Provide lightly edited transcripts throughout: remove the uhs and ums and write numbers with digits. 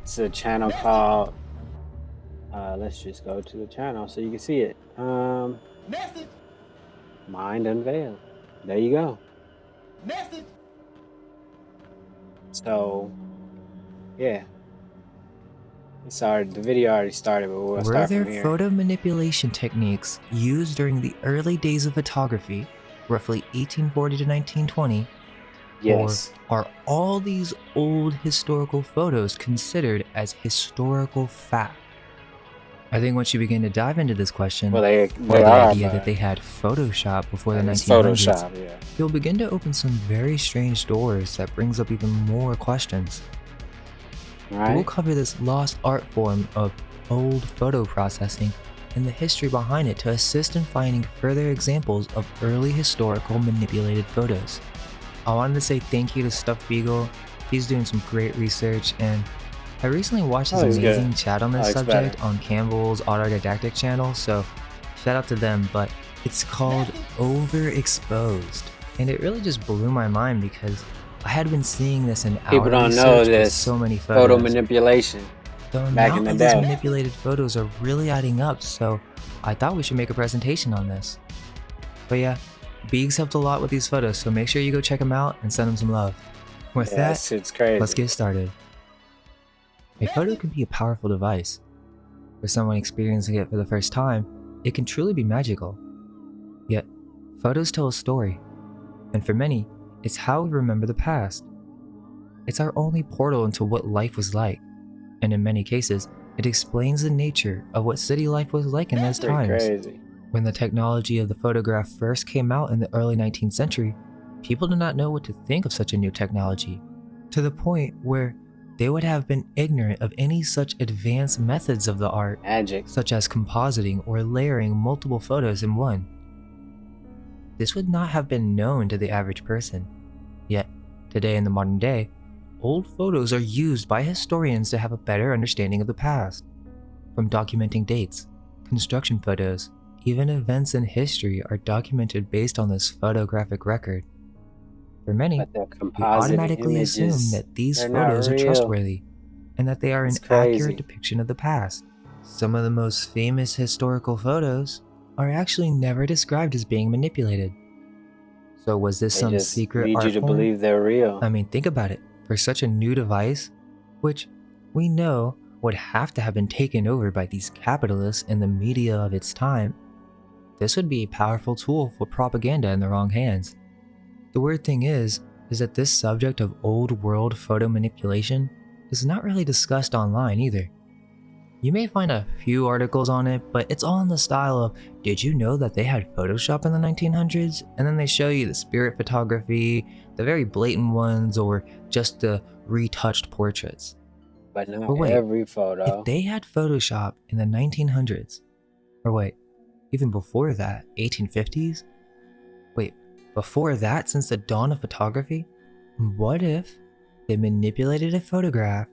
It's a channel called. Let's just go to the channel so you can see it. Message. Mind Unveiled. There you go. Message. So yeah, sorry, the video already started, but we'll Were start there from here. photo manipulation techniques used during the early days of photography, roughly 1840 to 1920? Yes. Or are all these old historical photos considered as historical fact? I think once you begin to dive into this question, Well, they or the are, idea that but they had Photoshop before the it's 1900s, Photoshop. Yeah. you'll begin to open some very strange doors that brings up even more questions. Right. We'll cover this lost art form of old photo processing and the history behind it to assist in finding further examples of early historical manipulated photos. I wanted to say thank you to Stuff Beagle. He's doing some great research, and I recently watched this amazing chat on this subject on Campbell's Autodidactic channel, so shout out to them. But it's called Overexposed, and it really just blew my mind because I had been seeing this in People our don't know research with this so many photos. photo manipulation. The Back in amount the of these day. manipulated photos are really adding up, so I thought we should make a presentation on this. But yeah, Beegs helped a lot with these photos, so make sure you go check them out and send them some love. With that, it's crazy. let's get started. A photo can be a powerful device. For someone experiencing it for the first time, it can truly be magical. Yet, photos tell a story, and for many, it's how we remember the past. It's our only portal into what life was like, and in many cases, it explains the nature of what city life was like in those times. Crazy. When the technology of the photograph first came out in the early 19th century, people did not know what to think of such a new technology, to the point where they would have been ignorant of any such advanced methods of the art, Magic. such as compositing or layering multiple photos in one. This would not have been known to the average person. Yet, today in the modern day, old photos are used by historians to have a better understanding of the past. From documenting dates, construction photos, even events in history are documented based on this photographic record. For many, we automatically assume that these photos are trustworthy and that they are an accurate depiction of the past. Some of the most famous historical photos are actually never described as being manipulated. So was this some secret art you to form? believe they're real. I mean, think about it. For such a new device, which we know would have to have been taken over by these capitalists in the media of its time, this would be a powerful tool for propaganda in the wrong hands. The weird thing is that this subject of old world photo manipulation is not really discussed online either. You may find a few articles on it, but it's all in the style of, did you know that they had Photoshop in the 1900s? And then they show you the spirit photography, the very blatant ones, or just the retouched portraits. But not wait, every photo. If they had Photoshop in the 1900s, or wait, even before that, 1850s? Wait, before that, since the dawn of photography? What if they manipulated a photograph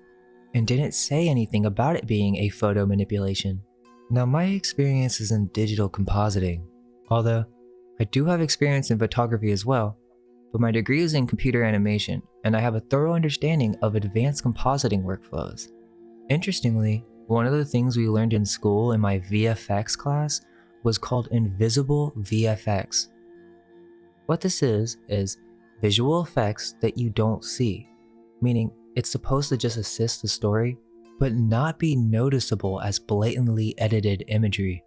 and didn't say anything about it being a photo manipulation? Now, my experience is in digital compositing, although I do have experience in photography as well, but my degree is in computer animation, and I have a thorough understanding of advanced compositing workflows. Interestingly, one of the things we learned in school in my VFX class was called invisible VFX. What this is visual effects that you don't see, meaning it's supposed to just assist the story, but not be noticeable as blatantly edited imagery.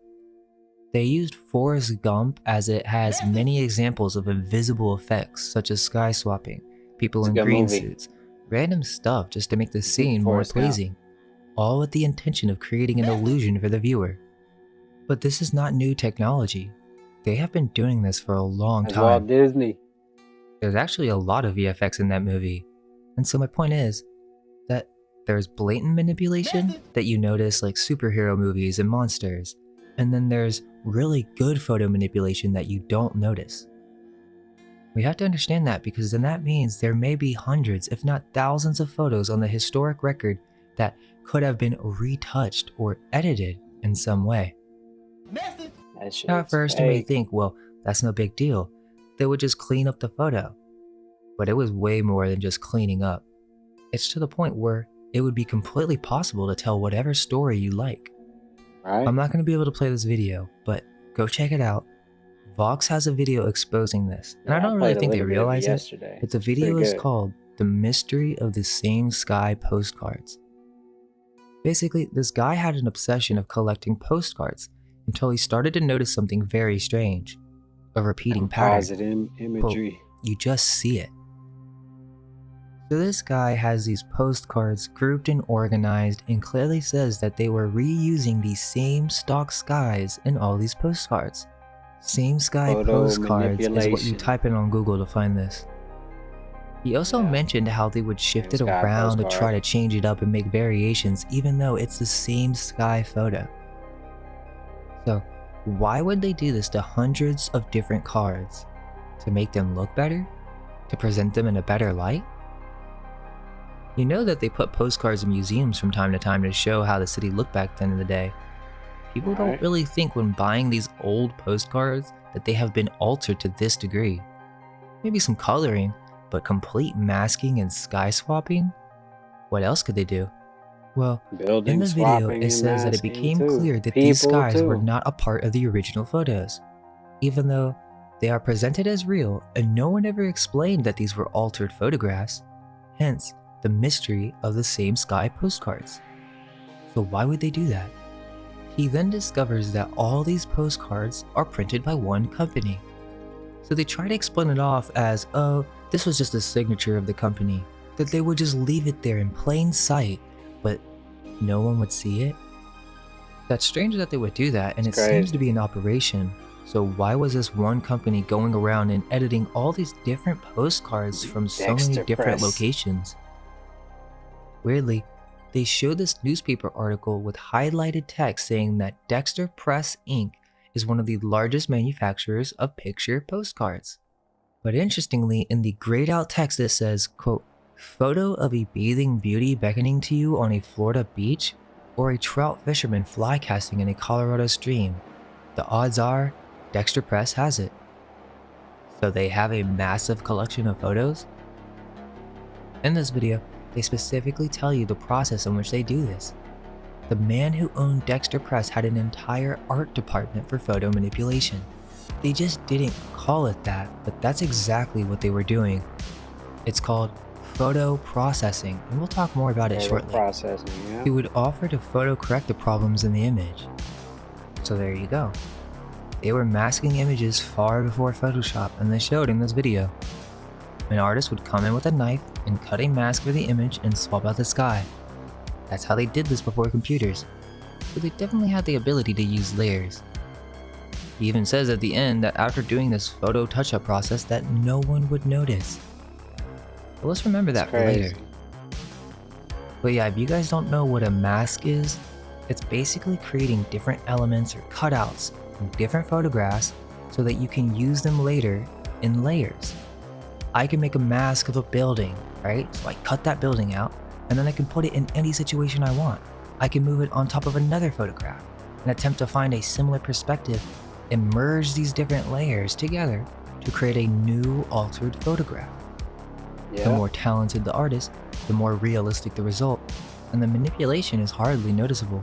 They used Forrest Gump as it has many examples of invisible effects such as sky swapping, people in green suits, random stuff just to make the scene more pleasing, all with the intention of creating an illusion for the viewer. But this is not new technology. They have been doing this for a long time. Walt Disney. There's actually a lot of VFX in that movie. And so my point is that there's blatant manipulation that you notice like superhero movies and monsters. And then there's really good photo manipulation that you don't notice. We have to understand that because then that means there may be hundreds, if not thousands of photos on the historic record that could have been retouched or edited in some way. Now at first you may think, well, that's no big deal. They would just clean up the photo. But it was way more than just cleaning up. It's to the point where it would be completely possible to tell whatever story you like. Right? I'm not going to be able to play this video, but go check it out. Vox has a video exposing this, and Yeah, I don't really played a think they little bit of it realize it, yesterday. but the It's pretty video is good. called The Mystery of the Same Sky Postcards. Basically, this guy had an obsession of collecting postcards until he started to notice something very strange. A repeating pattern. Compositing imagery. Quote, you just see it. So this guy has these postcards grouped and organized and clearly says that they were reusing these same stock skies in all these postcards. Same sky Photo postcards is what you manipulation. type in on Google to find this. He also Yeah. mentioned how they would shift Same it sky around to postcard. try to change it up and make variations even though it's the same sky photo. So why would they do this to hundreds of different cards? To make them look better? To present them in a better light? You know that they put postcards in museums from time to time to show how the city looked back then in the day. People don't Right. really think when buying these old postcards that they have been altered to this degree. Maybe some coloring, but complete masking and sky swapping? What else could they do? Well, Building in the video, swapping it and says that it masking became too. clear that these People skies were too. not a part of the original photos, even though they are presented as real and no one ever explained that these were altered photographs, hence the mystery of the same sky postcards. So why would they do that? He then discovers that all these postcards are printed by one company. So they try to explain it off as, oh, this was just a signature of the company, that they would just leave it there in plain sight, but no one would see it. That's strange that they would do that, and it It's seems crazy. to be an operation. So why was this one company going around and editing all these different postcards from so many Dexter different Press. locations? Weirdly, they showed this newspaper article with highlighted text saying that Dexter Press Inc. is one of the largest manufacturers of picture postcards. But interestingly, in the grayed out text it says, quote, photo of a bathing beauty beckoning to you on a Florida beach or a trout fisherman fly casting in a Colorado stream. The odds are Dexter Press has it. So they have a massive collection of photos? In this video, they specifically tell you the process in which they do this. The man who owned Dexter Press had an entire art department for photo manipulation. They just didn't call it that, but that's exactly what they were doing. It's called photo processing, and we'll talk more about it Photo shortly. processing, yeah. He would offer to photo correct the problems in the image. So there you go. They were masking images far before Photoshop, and they showed in this video. An artist would come in with a knife and cut a mask for the image and swap out the sky. That's how they did this before computers. So they definitely had the ability to use layers. He even says at the end that after doing this photo touch-up process that no one would notice. But let's remember that It's for later. crazy. But yeah, if you guys don't know what a mask is, it's basically creating different elements or cutouts from different photographs so that you can use them later in layers. I can make a mask of a building, right? So I cut that building out, and then I can put it in any situation I want. I can move it on top of another photograph and attempt to find a similar perspective and merge these different layers together to create a new altered photograph. Yeah. The more talented the artist, the more realistic the result, and the manipulation is hardly noticeable.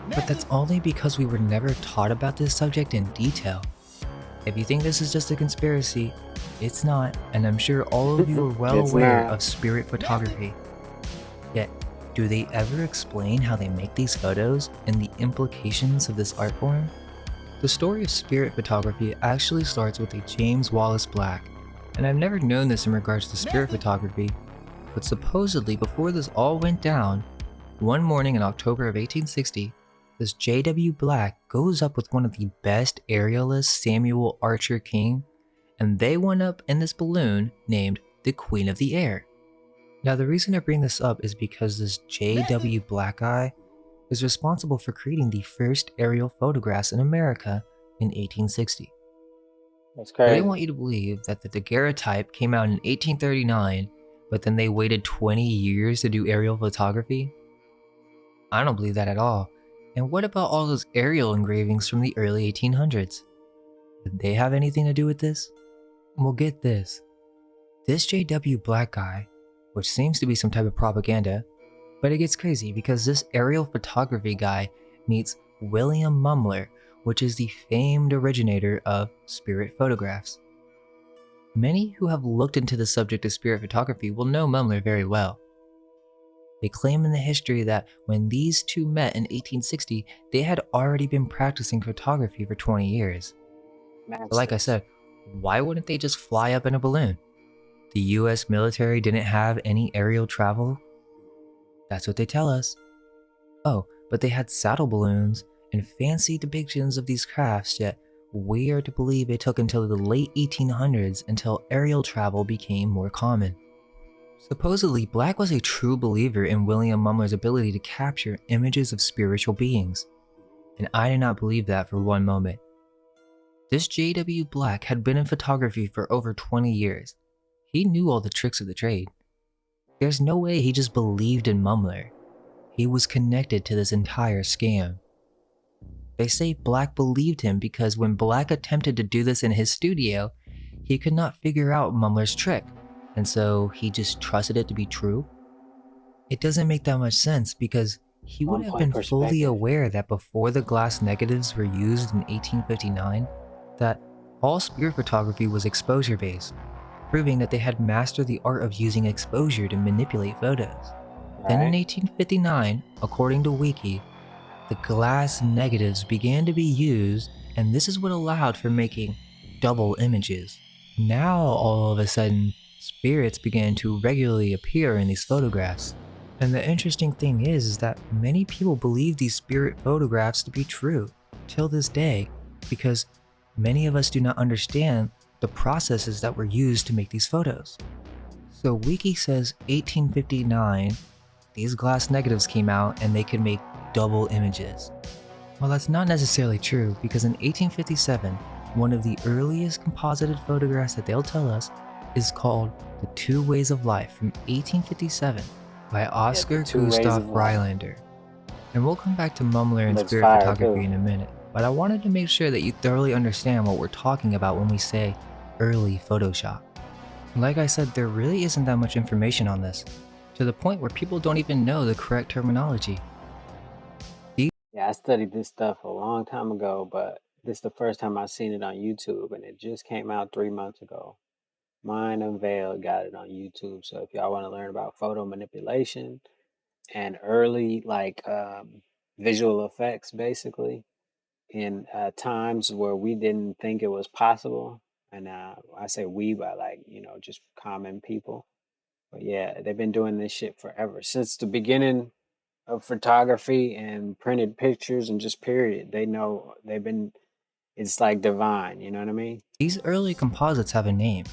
But that's only because we were never taught about this subject in detail. If you think this is just a conspiracy, it's not, and I'm sure all of you are well It's aware not. of spirit photography. Yet, do they ever explain how they make these photos and the implications of this art form? The story of spirit photography actually starts with a James Wallace Black, and I've never known this in regards to spirit photography, but supposedly before this all went down, one morning in October of 1860, this J.W. Black goes up with one of the best aerialists, Samuel Archer King, and they went up in this balloon named the Queen of the Air. Now the reason I bring this up is because this J.W. Black guy is responsible for creating the first aerial photographs in America in 1860. That's They crazy. want you to believe that the daguerreotype came out in 1839, but then they waited 20 years to do aerial photography? I don't believe that at all. And what about all those aerial engravings from the early 1800s? Did they have anything to do with this? Well, get this. This J.W. Black guy, which seems to be some type of propaganda, But it gets crazy because this aerial photography guy meets William Mumler, which is the famed originator of spirit photographs. Many who have looked into the subject of spirit photography will know Mumler very well. They claim in the history that when these two met in 1860, they had already been practicing photography for 20 years. But like I Masters. said, why wouldn't they just fly up in a balloon? The US military didn't have any aerial travel? That's what they tell us. Oh, but they had saddle balloons and fancy depictions of these crafts, yet we are to believe it took until the late 1800s until aerial travel became more common. Supposedly, Black was a true believer in William Mumler's ability to capture images of spiritual beings, and I do not believe that for one moment. This J.W. Black had been in photography for over 20 years. He knew all the tricks of the trade. There's no way he just believed in Mumler. He was connected to this entire scam. They say Black believed him because when Black attempted to do this in his studio, he could not figure out Mumler's trick, and so he just trusted it to be true. It doesn't make that much sense because he would One have point been fully perspective. aware that before the glass negatives were used in 1859, that all spirit photography was exposure based, proving that they had mastered the art of using exposure to manipulate photos. Then in Right? 1859, according to Wiki, the glass negatives began to be used, and this is what allowed for making double images. Now, all of a sudden, spirits began to regularly appear in these photographs. And the interesting thing is that many people believe these spirit photographs to be true till this day, because many of us do not understand the processes that were used to make these photos. So Wiki says 1859, these glass negatives came out and they could make double images. Well, that's not necessarily true because in 1857, one of the earliest composited photographs that they'll tell us is called The Two Ways of Life from 1857 by Oscar Two ways Gustav of life. Rylander. And we'll come back to Mumler and Looks spirit fire photography too. in a minute, but I wanted to make sure that you thoroughly understand what we're talking about when we say early Photoshop. Like I said, there really isn't that much information on this, to the point where people don't even know the correct terminology. Yeah, I studied this stuff a long time ago, but this is the first time I've seen it on YouTube, and it just came out 3 months ago. Mine Unveiled got it on YouTube. So if y'all want to learn about photo manipulation and early visual effects, basically in times where we didn't think it was possible, and I say we by just common people. But yeah, they've been doing this shit forever since the beginning of photography and printed pictures and just period. They know they've been. It's like divine. You know what I mean? These early composites have a name.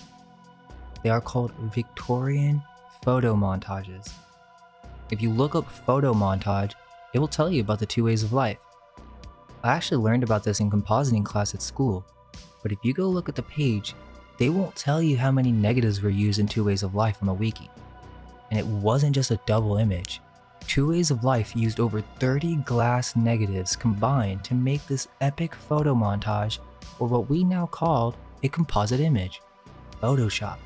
They are called Victorian photo montages. If you look up photo montage, it will tell you about the two ways of life. I actually learned about this in compositing class at school, but if you go look at the page, they won't tell you how many negatives were used in Two Ways of Life on the wiki. And it wasn't just a double image. Two Ways of Life used over 30 glass negatives combined to make this epic photo montage, or what we now call a composite image, Photoshop.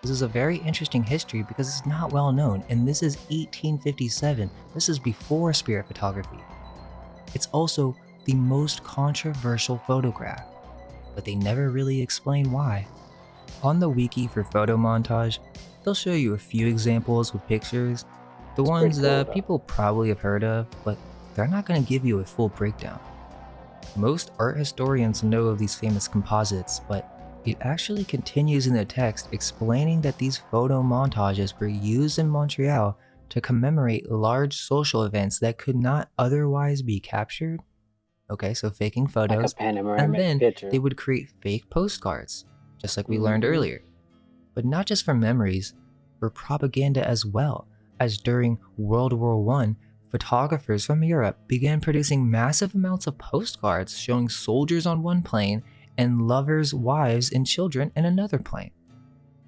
This is a very interesting history because it's not well known, and this is 1857. This is before spirit photography. It's also the most controversial photograph, but they never really explain why. On the wiki for photo montage, they'll show you a few examples with pictures, the It's pretty ones cool that though. people probably have heard of, but they're not going to give you a full breakdown. Most art historians know of these famous composites, but it actually continues in the text explaining that these photo montages were used in Montreal to commemorate large social events that could not otherwise be captured. Okay, so faking Like a photos, and panoramic then they picture. would create fake postcards, just like we learned Hmm. earlier. But not just for memories, for propaganda as well, as during World War I, photographers from Europe began producing massive amounts of postcards showing soldiers on one plane and lovers, wives, and children in another plane.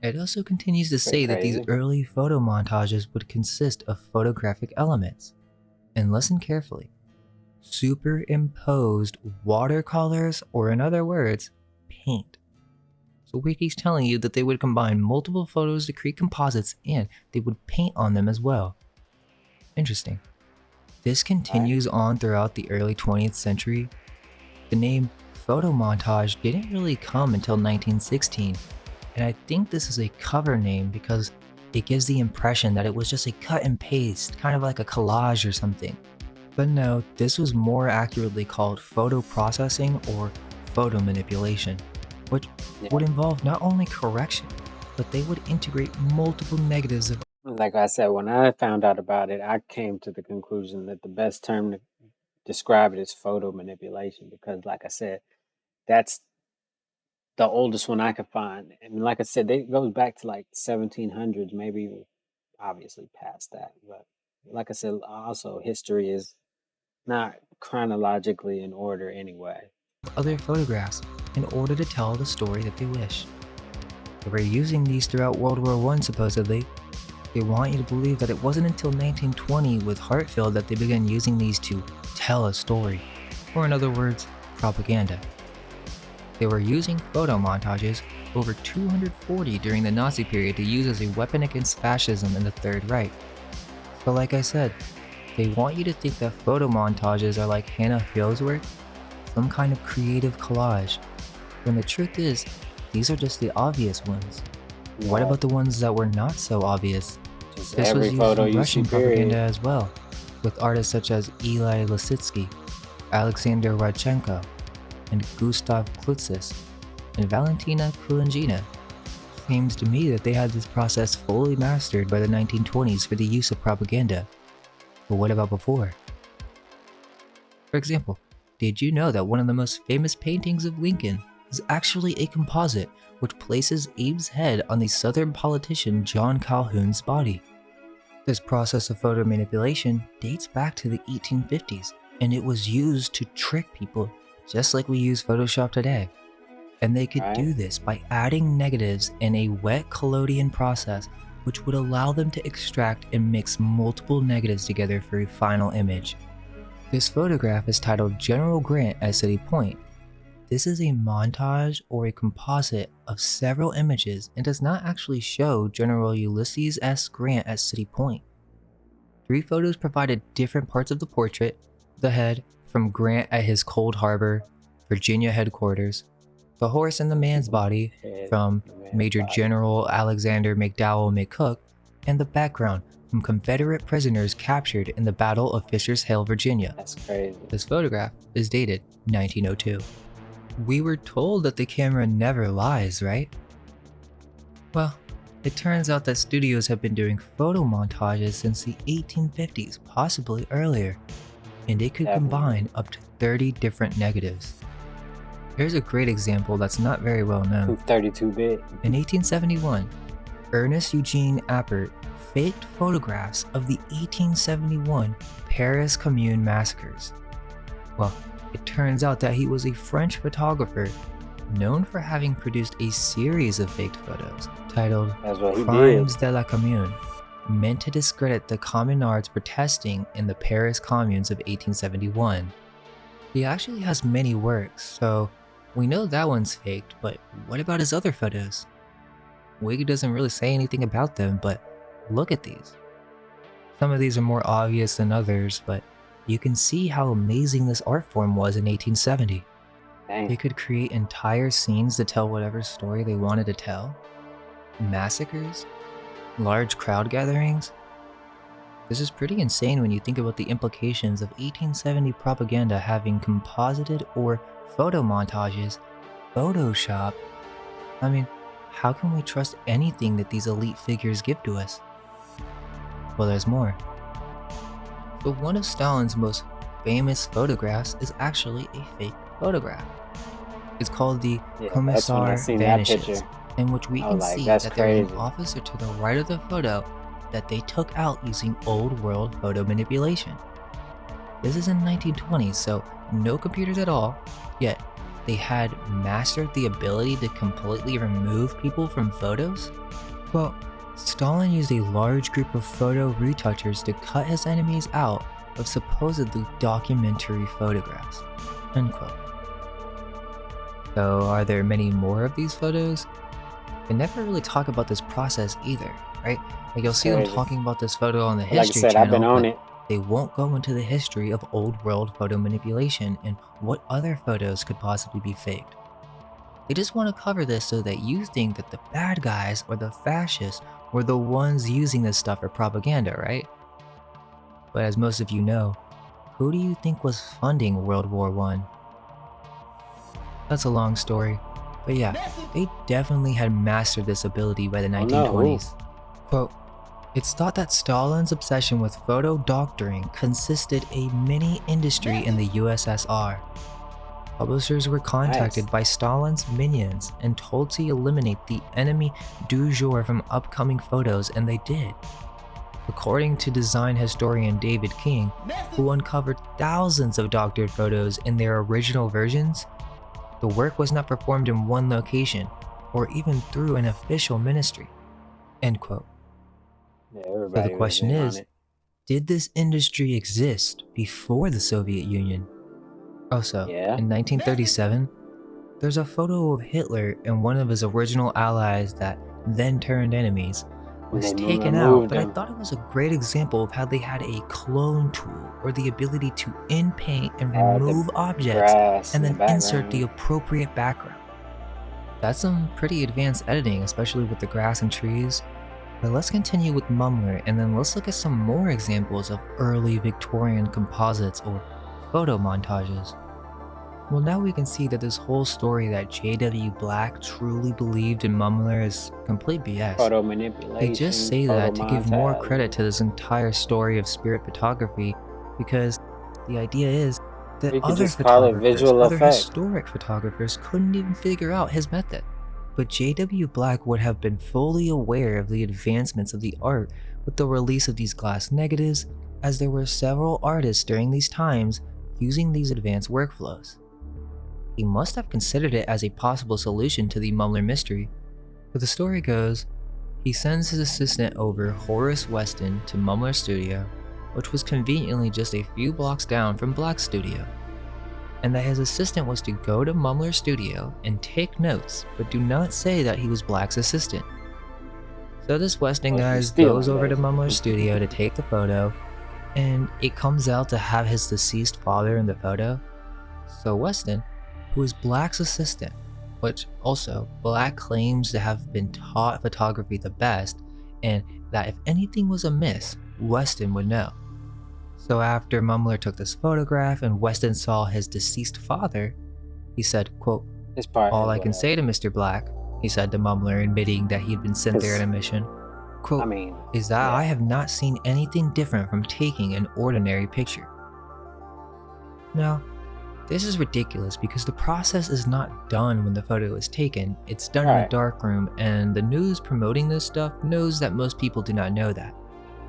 It also continues to Pretty say that these crazy. early photo montages would consist of photographic elements. And listen carefully: superimposed watercolors, or in other words, paint. So Wiki's telling you that they would combine multiple photos to create composites and they would paint on them as well. Interesting. This Right? continues on throughout the early 20th century. The name photo montage didn't really come until 1916, and I think this is a cover name because it gives the impression that it was just a cut and paste, kind of like a collage or something. But no, this was more accurately called photo processing or photo manipulation, which Yeah. would involve not only correction, but they would integrate multiple negatives of Like I said, when I found out about it, I came to the conclusion that the best term to describe it is photo manipulation because, like I said, that's the oldest one I could find. And like I said, it goes back to like 1700s, maybe even obviously past that. But like I said, also history is not chronologically in order anyway. other photographs in order to tell the story that they wish. They were using these throughout World War I supposedly. They want you to believe that it wasn't until 1920 with Hartfield that they began using these to tell a story, or in other words, propaganda. They were using photo montages, over 240 during the Nazi period, to use as a weapon against fascism in the Third Reich. So like I said, they want you to think that photo montages are like Hannah Hill's work, some kind of creative collage, when the truth is, these are just the obvious ones. What Right. about the ones that were not so obvious? Just This every was used photo in you see, Russian propaganda period. as well, with artists such as Eli Lissitzky, Alexander Radchenko, and Gustav Klutzis, and Valentina Kulangina. Seems to me that they had this process fully mastered by the 1920s for the use of propaganda. But what about before? For example, did you know that one of the most famous paintings of Lincoln is actually a composite which places Abe's head on the Southern politician John Calhoun's body? This process of photo manipulation dates back to the 1850s, and it was used to trick people just like we use Photoshop today. And they could Right? do this by adding negatives in a wet collodion process which would allow them to extract and mix multiple negatives together for a final image. This photograph is titled General Grant at City Point. This is a montage or a composite of several images and does not actually show General Ulysses S. Grant at City Point. 3 photos provided different parts of the portrait: the head from Grant at his Cold Harbor, Virginia headquarters, the horse and the man's body Head from in the man's Major body. General Alexander McDowell McCook, and the background from Confederate prisoners captured in the Battle of Fisher's Hill, Virginia. That's crazy. This photograph is dated 1902. We were told that the camera never lies, right? Well, it turns out that studios have been doing photo montages since the 1850s, possibly earlier, and they could Definitely. combine up to 30 different negatives. Here's a great example that's not very well known. 32-bit. In 1871, Ernest Eugene Appert faked photographs of the 1871 Paris Commune massacres. Well, it turns out that he was a French photographer known for having produced a series of faked photos titled That's what he did. Crimes de la Commune, meant to discredit the communards protesting in the Paris communes of 1871. He actually has many works, so we know that one's faked, but what about his other photos? Wiki doesn't really say anything about them, but look at these. Some of these are more obvious than others, but you can see how amazing this art form was in 1870. They Dang. could create entire scenes to tell whatever story they wanted to tell. Massacres, large crowd gatherings. This is pretty insane when you think about the implications of 1870 propaganda having composited or photo montages, Photoshop. I mean, how can we trust anything that these elite figures give to us? Well, there's more. But one of Stalin's most famous photographs is actually a fake photograph. It's called the Yeah, that's when I Commissar seen that picture. Vanishes, in which we I can was like, see that's that there is an crazy. officer to the right of the photo that they took out using old world photo manipulation. This is in the 1920s, so no computers at all, yet they had mastered the ability to completely remove people from photos? Well, Stalin used a large group of photo retouchers to cut his enemies out of supposedly documentary photographs. Unquote. So are there many more of these photos? They never really talk about this process either, right? Like you'll It's see them crazy. talking about this photo on the Like I History said, I've been Channel, on but it. they won't go into the history of old world photo manipulation and what other photos could possibly be faked. They just want to cover this so that you think that the bad guys or the fascists were the ones using this stuff for propaganda, right? But as most of you know, who do you think was funding World War I? That's a long story, but yeah, they definitely had mastered this ability by the Oh no, who? 1920s. Quote, it's thought that Stalin's obsession with photo doctoring consisted a mini industry in the USSR. Publishers were contacted Nice. by Stalin's minions and told to eliminate the enemy du jour from upcoming photos, and they did. According to design historian David King, who uncovered thousands of doctored photos in their original versions, the work was not performed in one location or even through an official ministry. End quote. Yeah, So the everybody was question in on is, it. did this industry exist before the Soviet Union? Also, Yeah. in 1937, there's a photo of Hitler and one of his original allies that then turned enemies And was they taken out, removed but I them. thought it was a great example of how they had a clone tool or the ability to in-paint and Add the remove objects grass and in the then insert the background. appropriate background. That's some pretty advanced editing, especially with the grass and trees. But let's continue with Mumler and then let's look at some more examples of early Victorian composites or photo montages. Well, now we can see that this whole story that J.W. Black truly believed in Mumler is complete BS. Photo They just manipulation, say photo that to give more credit montage. to this entire story of spirit photography because the idea is that We could other just call it photographers, visual other effect. historic photographers couldn't even figure out his method. But J.W. Black would have been fully aware of the advancements of the art with the release of these glass negatives, as there were several artists during these times using these advanced workflows. He must have considered it as a possible solution to the Mumler mystery, but the story goes, he sends his assistant over Horace Weston to Mumler's studio, which was conveniently just a few blocks down from Black's studio, and that his assistant was to go to Mumler's studio and take notes, but do not say that he was Black's assistant. So this Weston Supposed to be guy goes stealing, over to Mumler's basically. studio to take the photo, and it comes out to have his deceased father in the photo. So Weston, who is Black's assistant, which also Black claims to have been taught photography the best, and that if anything was amiss, Weston would know. So after Mumler took this photograph and Weston saw his deceased father, he said, quote, This part all is I can say whatever. to Mr. Black, he said to Mumler, admitting that he had been sent there on Cause a mission, I quote, mean, is that I yeah, have not seen anything different from taking an ordinary picture. Now, this is ridiculous because the process is not done when the photo is taken, it's done in a right, darkroom, and the news promoting this stuff knows that most people do not know that.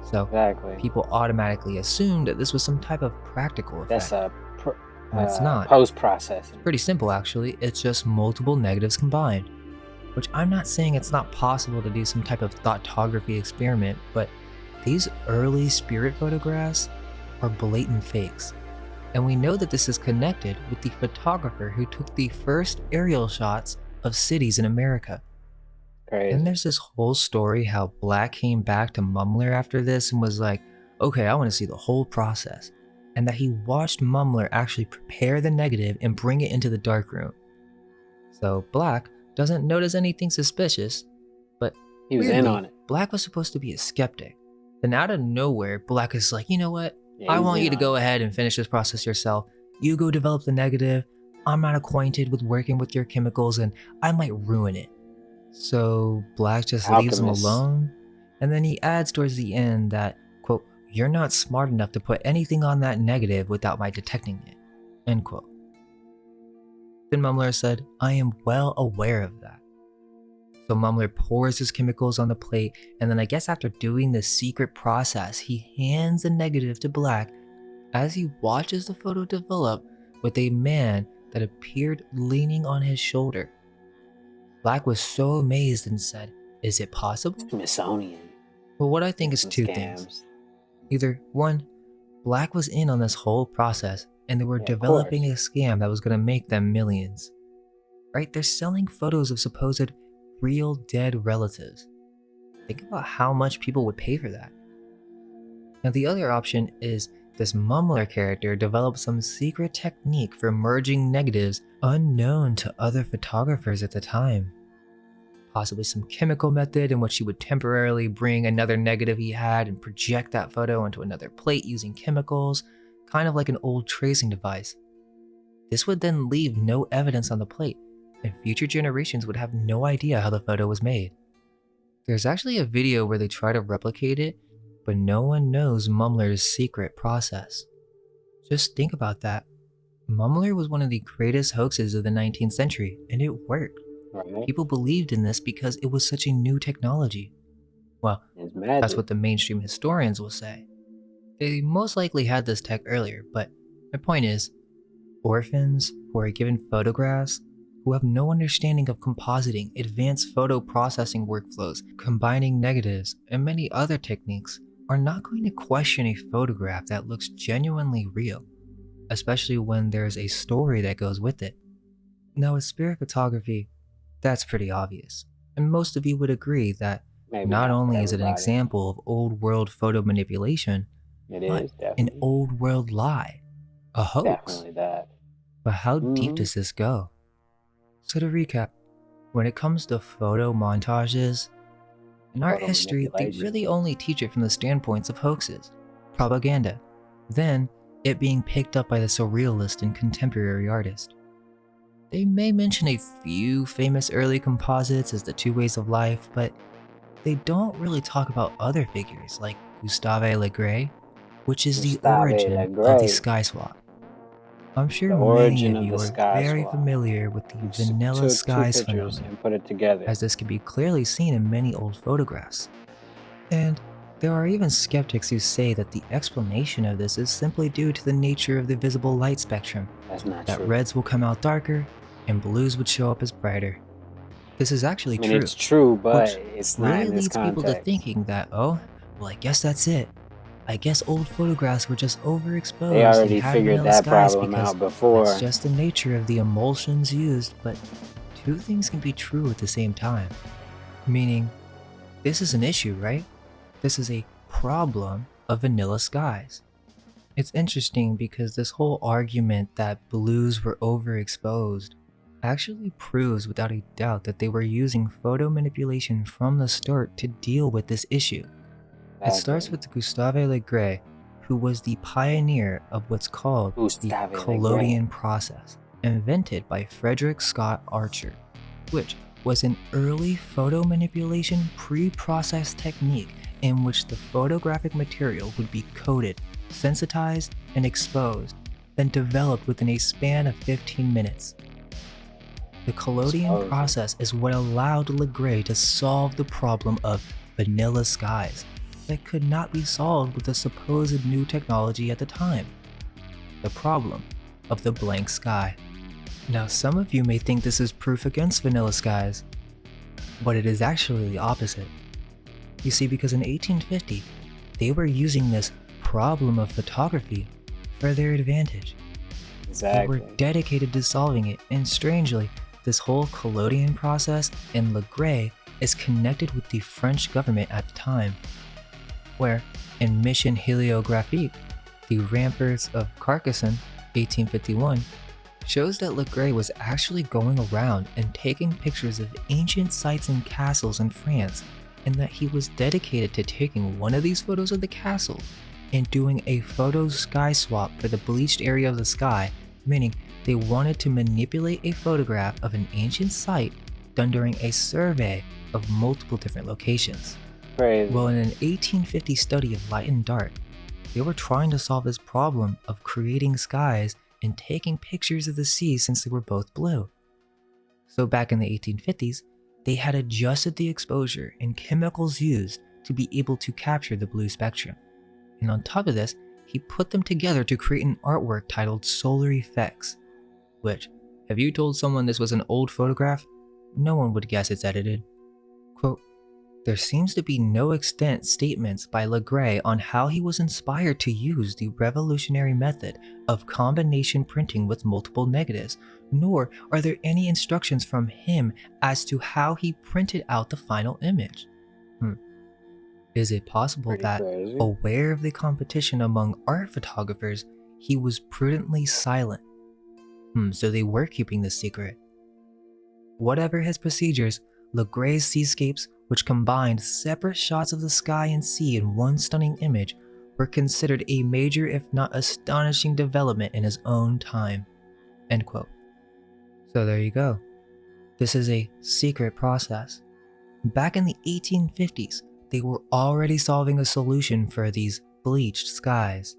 So, exactly. people automatically assume that this was some type of practical That's effect, a when it's not. post It's processing. pretty simple actually, it's just multiple negatives combined. Which I'm not saying it's not possible to do some type of thoughtography experiment, but these early spirit photographs are blatant fakes. And we know that this is connected with the photographer who took the first aerial shots of cities in America. Then Crazy. there's this whole story how Black came back to Mumler after this and was like, okay, I want to see the whole process. And that he watched Mumler actually prepare the negative and bring it into the darkroom. So Black doesn't notice anything suspicious, but He was in weirdly, on it. Black was supposed to be a skeptic. Then out of nowhere, Black is like, you know what? Yeah, I he was want in you to on go it. ahead and finish this process yourself. You go develop the negative. I'm not acquainted with working with your chemicals and I might ruin it. So Black just leaves him Alchemist. alone. And then he adds towards the end that, quote, you're not smart enough to put anything on that negative without my detecting it, end quote. Then Mumler said, I am well aware of that. So Mumler pours his chemicals on the plate, and then I guess after doing this secret process, he hands the negative to Black as he watches the photo develop with a man that appeared leaning on his shoulder. Black was so amazed and said, is it possible? Smithsonian. Well, what I think Doing is some two things. scams. Either one, Black was in on this whole process, and they were Yeah, of developing course. a scam that was going to make them millions. Right? They're selling photos of supposed real dead relatives. Think about how much people would pay for that. Now, the other option is this Mummler character developed some secret technique for merging negatives unknown to other photographers at the time. Possibly some chemical method in which he would temporarily bring another negative he had and project that photo onto another plate using chemicals, kind of like an old tracing device. This would then leave no evidence on the plate, and future generations would have no idea how the photo was made. There's actually a video where they try to replicate it, but no one knows Mummler's secret process. Just think about that. Mummler was one of the greatest hoaxes of the 19th century, and it worked. Right? People believed in this because it was such a new technology. Well, It's that's magic. what the mainstream historians will say. They most likely had this tech earlier, but my point is, orphans who are given photographs who have no understanding of compositing, advanced photo processing workflows, combining negatives, and many other techniques are not going to question a photograph that looks genuinely real, especially when there's a story that goes with it. Now, with spirit photography, that's pretty obvious, and most of you would agree that Maybe not not for only is it an everybody. example of old world photo manipulation, It but is an definitely. old world lie, a hoax. Definitely that. But how deep Hmm. does this go? So to recap, when it comes to photo montages, in art Photo history, they manipulation. really only teach it from the standpoints of hoaxes, propaganda, then it being picked up by the surrealist and contemporary artist. They may mention a few famous early composites as the two ways of life, but they don't really talk about other figures like Gustave Le Gray, which is the Gustave Le origin of the Gray. sky swap. I'm sure The many origin of of you the are sky very swap. familiar with the You vanilla took two skies pictures phenomenon, and put it together. as this can be clearly seen in many old photographs. And there are even skeptics who say that the explanation of this is simply due to the nature of the visible light spectrum, That's not that true. reds will come out darker and blues would show up as brighter. This is actually I mean, true, it's true, but which it's not really in this leads people to context. thinking that, oh, well, I guess that's it. I guess old photographs were just They overexposed and already had figured vanilla that skies problem because out that's before. just the nature of the emulsions used, but two things can be true at the same time. Meaning, this is an issue, right? This is a problem of vanilla skies. It's interesting because this whole argument that blues were overexposed actually proves without a doubt that they were using photo manipulation from the start to deal with this issue. It starts Exactly. with Gustave Le Gray, who was the pioneer of what's called the Gustave Le Gray. collodion process, invented by Frederick Scott Archer, which was an early photo manipulation pre-processed technique in which the photographic material would be coated, sensitized, and exposed, then developed within a span of 15 minutes. The collodion Exposure. process is what allowed Le Gray to solve the problem of vanilla skies that could not be solved with the supposed new technology at the time. The problem of the blank sky. Now, some of you may think this is proof against vanilla skies, but it is actually the opposite. You see, because in 1850, they were using this problem of photography for their advantage. They were Exactly. dedicated to solving it, and strangely, this whole collodion process in Le Gray is connected with the French government at the time, where in Mission Heliographique, the ramparts of Carcassonne, 1851, shows that Le Gray was actually going around and taking pictures of ancient sites and castles in France, and that he was dedicated to taking one of these photos of the castle and doing a photo sky swap for the bleached area of the sky, meaning they wanted to manipulate a photograph of an ancient site done during a survey of multiple different locations. Crazy. Well, in an 1850 study of light and dark, they were trying to solve this problem of creating skies and taking pictures of the sea since they were both blue. So back in the 1850s, they had adjusted the exposure and chemicals used to be able to capture the blue spectrum. And on top of this, he put them together to create an artwork titled Solar Effects, which, have you told someone this was an old photograph, no one would guess it's edited. Quote, there seems to be no extant statements by Le Gray on how he was inspired to use the revolutionary method of combination printing with multiple negatives, nor are there any instructions from him as to how he printed out the final image. Is it possible Pretty that, crazy. aware of the competition among art photographers, he was prudently silent? So they were keeping this secret. Whatever his procedures, Legray's seascapes, which combined separate shots of the sky and sea in one stunning image, were considered a major if not astonishing development in his own time. End quote. So there you go. This is a secret process. Back in the 1850s, they were already solving a solution for these bleached skies.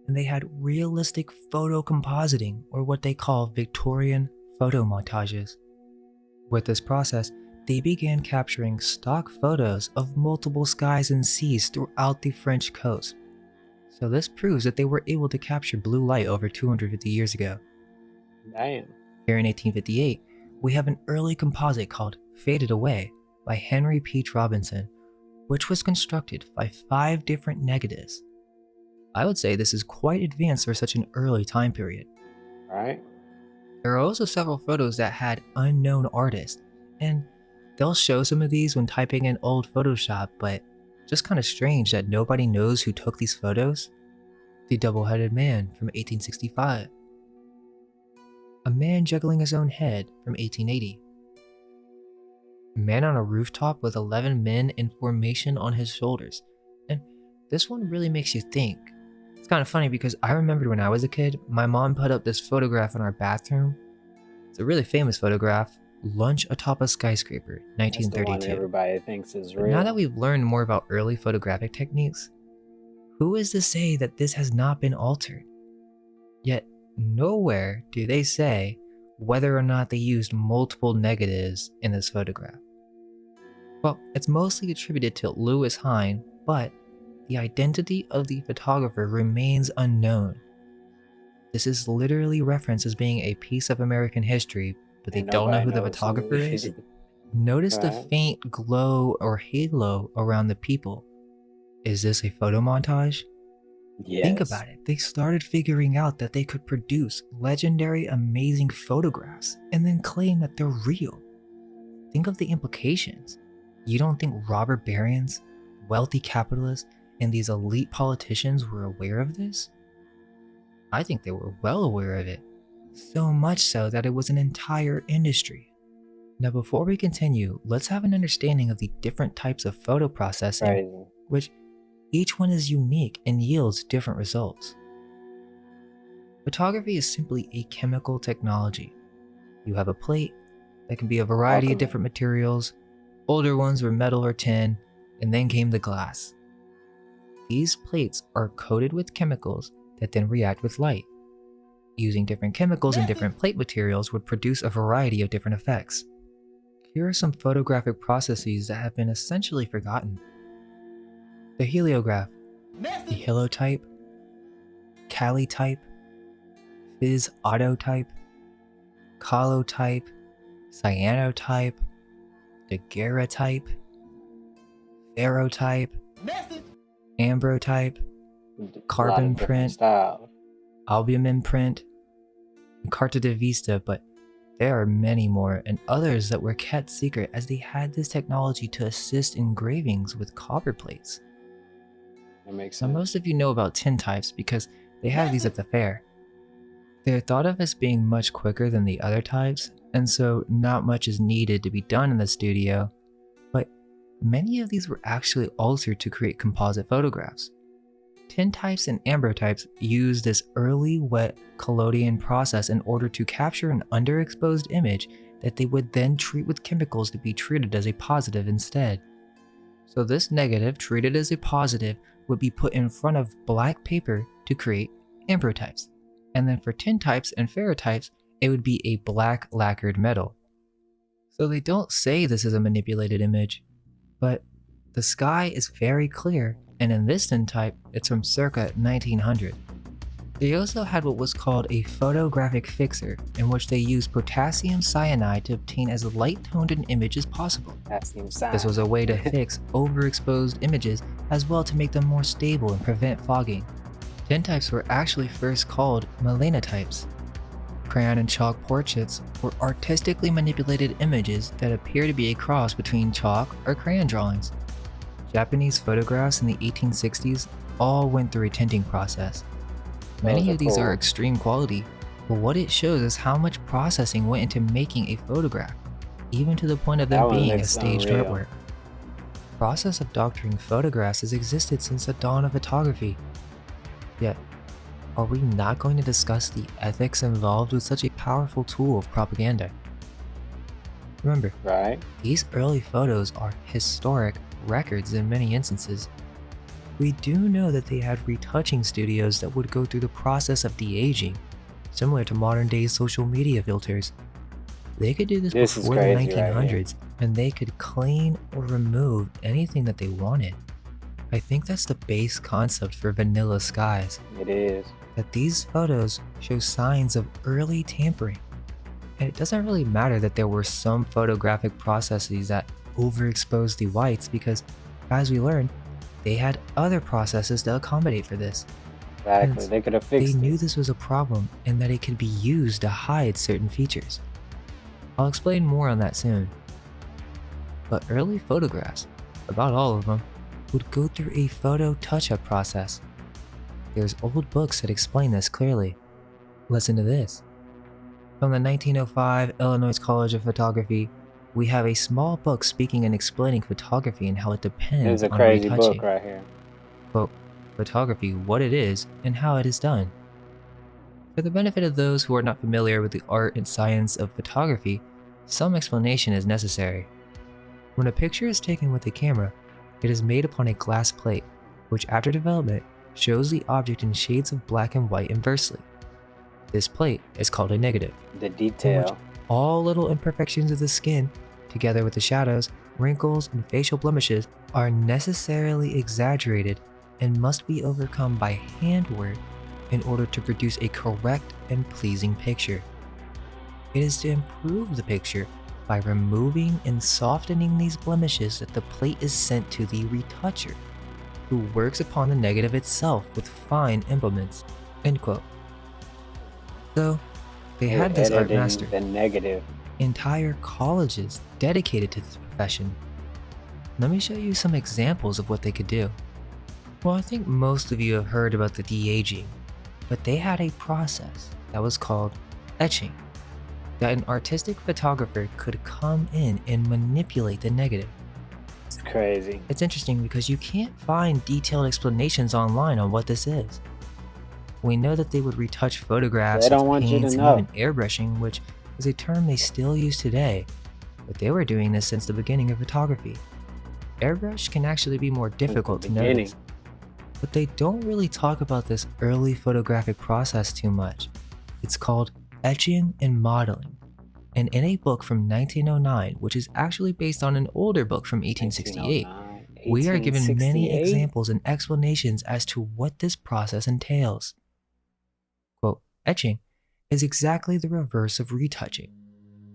And they had realistic photocompositing, or what they call Victorian photomontages. With this process, they began capturing stock photos of multiple skies and seas throughout the French coast. So this proves that they were able to capture blue light over 250 years ago. Damn. Here in 1858, we have an early composite called Faded Away by Henry Peach Robinson, which was constructed by 5 different negatives. I would say this is quite advanced for such an early time period. Right? There are also several photos that had unknown artists, and they'll show some of these when typing in old Photoshop, but just kind of strange that nobody knows who took these photos. The Double-Headed Man from 1865. A Man Juggling His Own Head from 1880. Man on a rooftop with 11 men in formation on his shoulders. And this one really makes you think. It's kind of funny because I remembered when I was a kid, my mom put up this photograph in our bathroom. It's a really famous photograph, Lunch Atop a Skyscraper, That's the 1932. one everybody thinks is But real. now that we've learned more about early photographic techniques, who is to say that this has not been altered? Yet nowhere do they say whether or not they used multiple negatives in this photograph. Well, it's mostly attributed to Louis Hine, but the identity of the photographer remains unknown. This is literally referenced as being a piece of American history, but they And don't know nobody who the knows photographer it is. Notice the Right. faint glow or halo around the people. Is this a photo montage? Yes. Think about it. They started figuring out that they could produce legendary, amazing photographs and then claim that they're real. Think of the implications. You don't think robber barons, wealthy capitalists, and these elite politicians were aware of this? I think they were well aware of it. So much so that it was an entire industry. Now before we continue, let's have an understanding of the different types of photo processing, Crazy. which each one is unique and yields different results. Photography is simply a chemical technology. You have a plate that can be a variety of Alchemy. different materials. Older ones were metal or tin, and then came the glass. These plates are coated with chemicals that then react with light. Using different chemicals and different plate materials would produce a variety of different effects. Here are some photographic processes that have been essentially forgotten. The heliograph, the holotype, calotype, fizz autotype, colotype, cyanotype, daguerreotype, ferrotype, ambrotype, carbon print, style. albumin print, and carta de vista, but there are many more and others that were kept secret as they had this technology to assist engravings with copper plates. That makes Now sense. most of you know about tin types because they have these at the fair. They're thought of as being much quicker than the other types, and so not much is needed to be done in the studio, but many of these were actually altered to create composite photographs. Tin types and ambrotypes used this early wet collodion process in order to capture an underexposed image that they would then treat with chemicals to be treated as a positive instead. So this negative, treated as a positive, would be put in front of black paper to create ambrotypes. And then for tin types and ferrotypes, it would be a black lacquered metal. So they don't say this is a manipulated image, but the sky is very clear, and in this tin type, it's from circa 1900. They also had what was called a photographic fixer, in which they used potassium cyanide to obtain as light-toned an image as possible. This was a way to fix overexposed images as well to make them more stable and prevent fogging. Tin types were actually first called melanotypes. Crayon and chalk portraits were artistically manipulated images that appear to be a cross between chalk or crayon drawings. Japanese photographs in the 1860s all went through a tinting process. Those Many are of these are cool. extreme quality, but what it shows is how much processing went into making a photograph, even to the point of them That one being a looks staged unreal. artwork. The process of doctoring photographs has existed since the dawn of photography. Yet, are we not going to discuss the ethics involved with such a powerful tool of propaganda? Remember, Right? these early photos are historic records in many instances. We do know that they had retouching studios that would go through the process of de-aging, similar to modern day social media filters. They could do this This is before the crazy right here. 1900s, and they could clean or remove anything that they wanted. I think that's the base concept for Vanilla Skies, It is. that these photos show signs of early tampering. And it doesn't really matter that there were some photographic processes that overexposed the whites because, as we learned, they had other processes to accommodate for this. Exactly. Hence, They could have they fixed knew it. this was a problem and that it could be used to hide certain features. I'll explain more on that soon. But early photographs, about all of them, would go through a photo touch-up process. There's old books that explain this clearly. Listen to this. From the 1905 Illinois College of Photography, we have a small book speaking and explaining photography and how it This is depends a on crazy book retouching. right here. Quote, photography, what it is, and how it is done. For the benefit of those who are not familiar with the art and science of photography, some explanation is necessary. When a picture is taken with a camera, it is made upon a glass plate, which after development shows the object in shades of black and white inversely. This plate is called a negative, The in which detail. all little imperfections of the skin, together with the shadows, wrinkles, and facial blemishes, are necessarily exaggerated and must be overcome by handwork in order to produce a correct and pleasing picture. It is to improve the picture by removing and softening these blemishes that the plate is sent to the retoucher, who works upon the negative itself with fine implements. End quote. So, they They're had this art editing mastered. the negative. Entire colleges dedicated to this profession. Let me show you some examples of what they could do. Well, I think most of you have heard about the de-aging, but they had a process that was called etching, that an artistic photographer could come in and manipulate the negative. It's crazy. It's interesting because you can't find detailed explanations online on what this is. We know that they would retouch photographs They with don't want you to paints and even know. airbrushing, which is a term they still use today, but they were doing this since the beginning of photography. Airbrush can actually be more Since the difficult to beginning. notice, but they don't really talk about this early photographic process too much. It's called etching and modeling. And in a book from 1909, which is actually based on an older book from 1868, 1909, we are given many 1868. examples and explanations as to what this process entails. Quote, etching is exactly the reverse of retouching,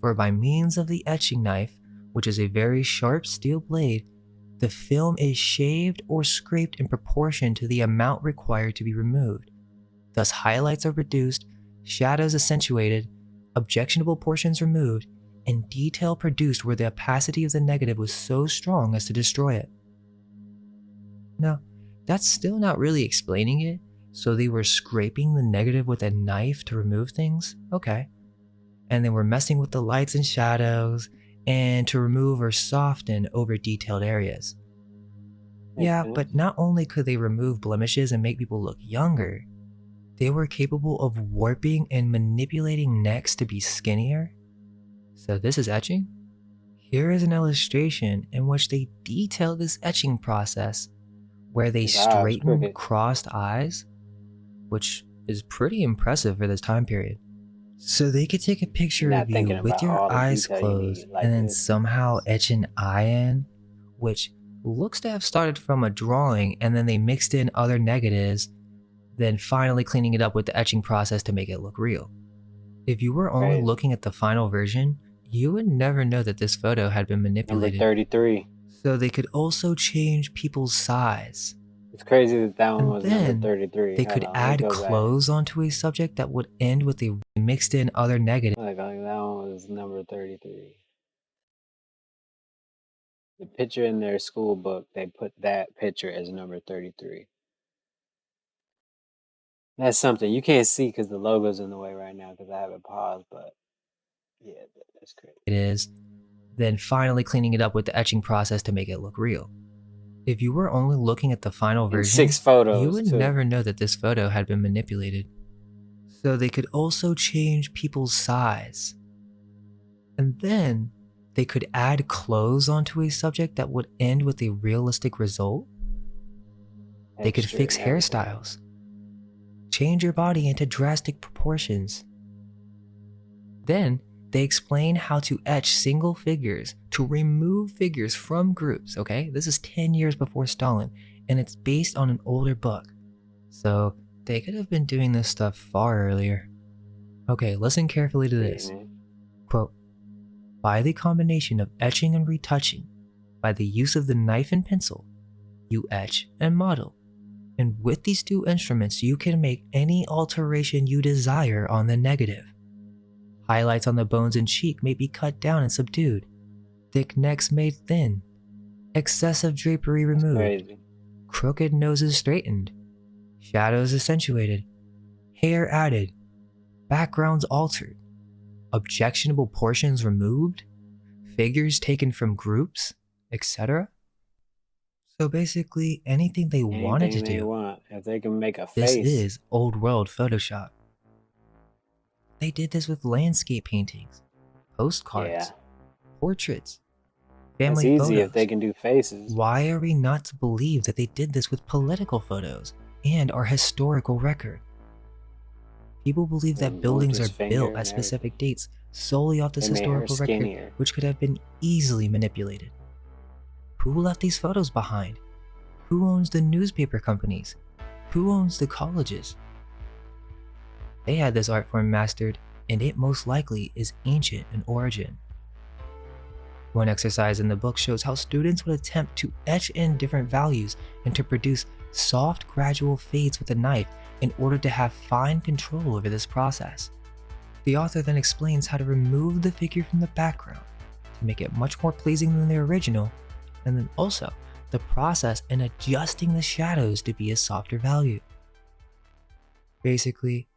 for by means of the etching knife, which is a very sharp steel blade, the film is shaved or scraped in proportion to the amount required to be removed. Thus highlights are reduced, shadows accentuated, objectionable portions removed, and detail produced where the opacity of the negative was so strong as to destroy it. Now, that's still not really explaining it, so they were scraping the negative with a knife to remove things? Okay. And they were messing with the lights and shadows, and to remove or soften over detailed areas. Makes Yeah, sense. but not only could they remove blemishes and make people look younger, they were capable of warping and manipulating necks to be skinnier. So this is etching? Here is an illustration in which they detail this etching process, where they His eyes straighten crooked. crossed eyes, which is pretty impressive for this time period. So they could take a You're picture of not you thinking with about your all the eyes detail you closed need and like then this. somehow etch an eye in, which looks to have started from a drawing and then they mixed in other negatives, then finally cleaning it up with the etching process to make it look real. If you were only Crazy. looking at the final version, you would never know that this photo had been Number manipulated. 33. So they could also change people's size. It's crazy that that one And was number then 33. they Hold could on, let me add go back. clothes onto a subject that would end with a mixed in other negative. Like that one was number 33. The picture in their school book, they put that picture as number 33. That's something you can't see because the logo's in the way right now because I have it paused, but yeah, that's crazy. It is, then finally cleaning it up with the etching process to make it look real. If you were only looking at the final And version, 6 you photos would too. never know that this photo had been manipulated. So they could also change people's size. And then they could add clothes onto a subject that would end with a realistic result. They could Texture fix and everything. hairstyles, change your body into drastic proportions. Then they explain how to etch single figures to remove figures from groups, okay? This is 10 years before Stalin, and it's based on an older book. So they could have been doing this stuff far earlier. Okay, listen carefully to this. Evening. Quote, by the combination of etching and retouching, by the use of the knife and pencil, you etch and model. And with these two instruments, you can make any alteration you desire on the negative. Highlights on the bones and cheek may be cut down and subdued, thick necks made thin, excessive drapery That's removed, crazy. crooked noses straightened, shadows accentuated, hair added, backgrounds altered, objectionable portions removed, figures taken from groups, etc. So basically, anything they wanted to Anything they do. want. If they can make a This face. is old world Photoshop. They did this with landscape paintings, Yeah. postcards, portraits, That's family easy if they photos. can do faces. Why are we not to believe that they did this with political photos and our historical record? People believe They that moved buildings his are finger built and at everything. specific dates solely off this They made her historical record, skinnier. which could have been easily manipulated. Who left these photos behind? Who owns the newspaper companies? Who owns the colleges? They had this art form mastered, and it most likely is ancient in origin. One exercise in the book shows how students would attempt to etch in different values and to produce soft, gradual fades with a knife in order to have fine control over this process. The author then explains how to remove the figure from the background to make it much more pleasing than the original, and then also the process in adjusting the shadows to be a softer value. Basically,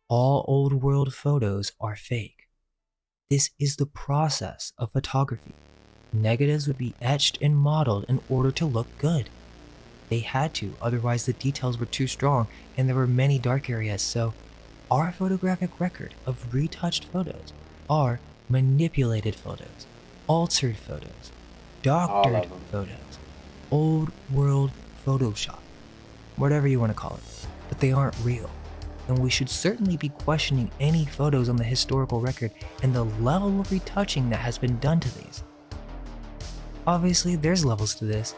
all old world photos are fake. This is the process of photography. Negatives would be etched and modeled in order to look good. They had to, otherwise the details were too strong and there were many dark areas, so our photographic record of retouched photos are manipulated photos, altered photos, All doctored of them. photos, old world Photoshop, whatever you want to call it, but they aren't real. And we should certainly be questioning any photos on the historical record and the level of retouching that has been done to these. Obviously, there's levels to this.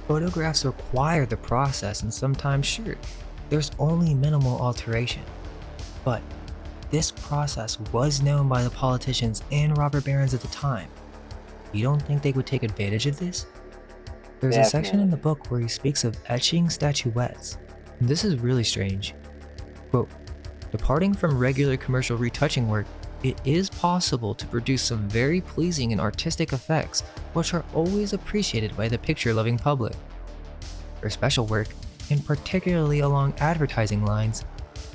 Photographs require the process, and sometimes, sure, there's only minimal alteration. But this process was known by the politicians and robber barons at the time. You don't think they would take advantage of this? There's a section in the Definitely. book where he speaks of etching statuettes. And this is really strange. Quote, departing from regular commercial retouching work, it is possible to produce some very pleasing and artistic effects which are always appreciated by the picture-loving public. For special work, and particularly along advertising lines,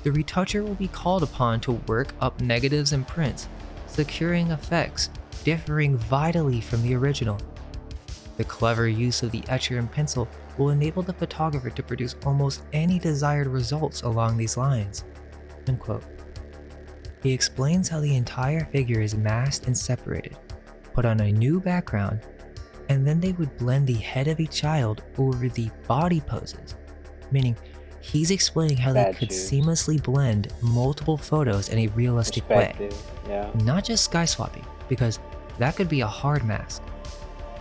the retoucher will be called upon to work up negatives and prints, securing effects differing vitally from the original. The clever use of the etcher and pencil will enable the photographer to produce almost any desired results along these lines. End quote. He explains how the entire figure is masked and separated, put on a new background, and then they would blend the head of a child over the body poses, meaning he's explaining how they could Statues. seamlessly blend multiple photos in a realistic way. Perspective. Yeah. Not just sky swapping, because that could be a hard mask.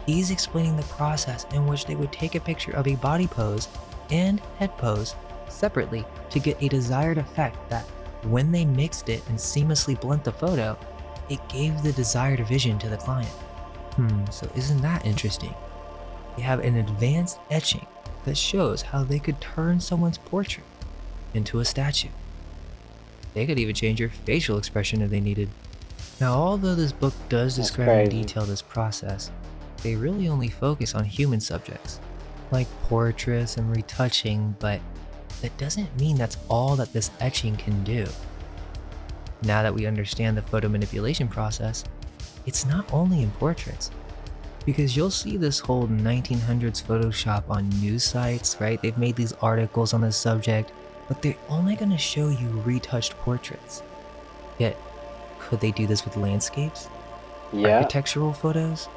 He's explaining the process in which they would take a picture of a body pose and head pose separately to get a desired effect that, when they mixed it and seamlessly blent the photo, it gave the desired vision to the client. So isn't that interesting? They have an advanced etching that shows how they could turn someone's portrait into a statue. They could even change your facial expression if they needed. Now, although this book does That's describe in crazy. detail this process, they really only focus on human subjects, like portraits and retouching, but that doesn't mean that's all that this etching can do. Now that we understand the photo manipulation process, it's not only in portraits, because you'll see this whole 1900s Photoshop on news sites, right? They've made these articles on this subject, but they're only going to show you retouched portraits. Yet, could they do this with landscapes, Yeah. architectural photos,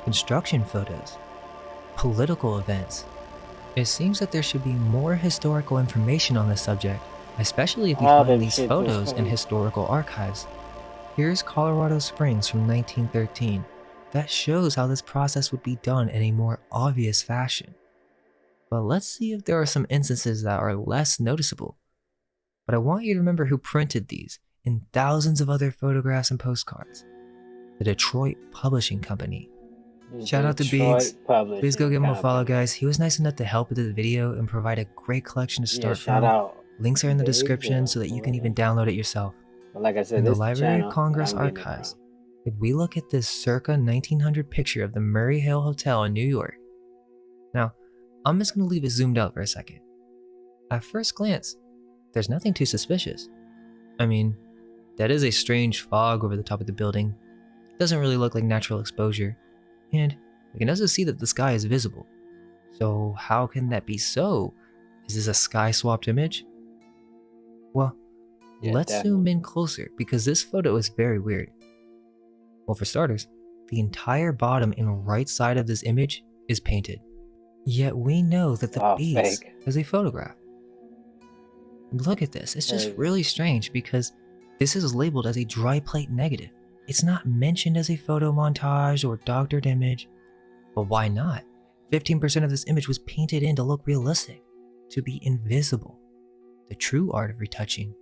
construction photos, political events? It seems that there should be more historical information on this subject, especially if we All find them these shit photos just in fake. historical archives. Here's Colorado Springs from 1913. That shows how this process would be done in a more obvious fashion. But let's see if there are some instances that are less noticeable. But I want you to remember who printed these and thousands of other photographs and postcards. The Detroit Publishing Company. The Shout out to Detroit Biggs. Please go Publishing give him a follow, Company. guys. He was nice enough to help with the video and provide a great collection to Yeah, start shout from. out Links are in the Biggs description so that you for can even real. download it yourself. But like I said, In the this the Library of channel that Congress I'm getting it archives, from. if we look at this circa 1900 picture of the Murray Hill Hotel in New York. Now, I'm just going to leave it zoomed out for a second. At first glance, there's nothing too suspicious. I mean, that is a strange fog over the top of the building. It doesn't really look like natural exposure. And we can also see that the sky is visible. So how can that be so? Is this a sky swapped image? Well, Yeah, let's zoom definitely. in closer because this photo is very weird. Well, for starters, the entire bottom and right side of this image is painted. Yet we know that the All base fake. is a photograph. Look at this, it's just Crazy. really strange because this is labeled as a dry plate negative. It's not mentioned as a photo montage or doctored image. But why not? 15% of this image was painted in to look realistic, to be invisible. The true art of retouching.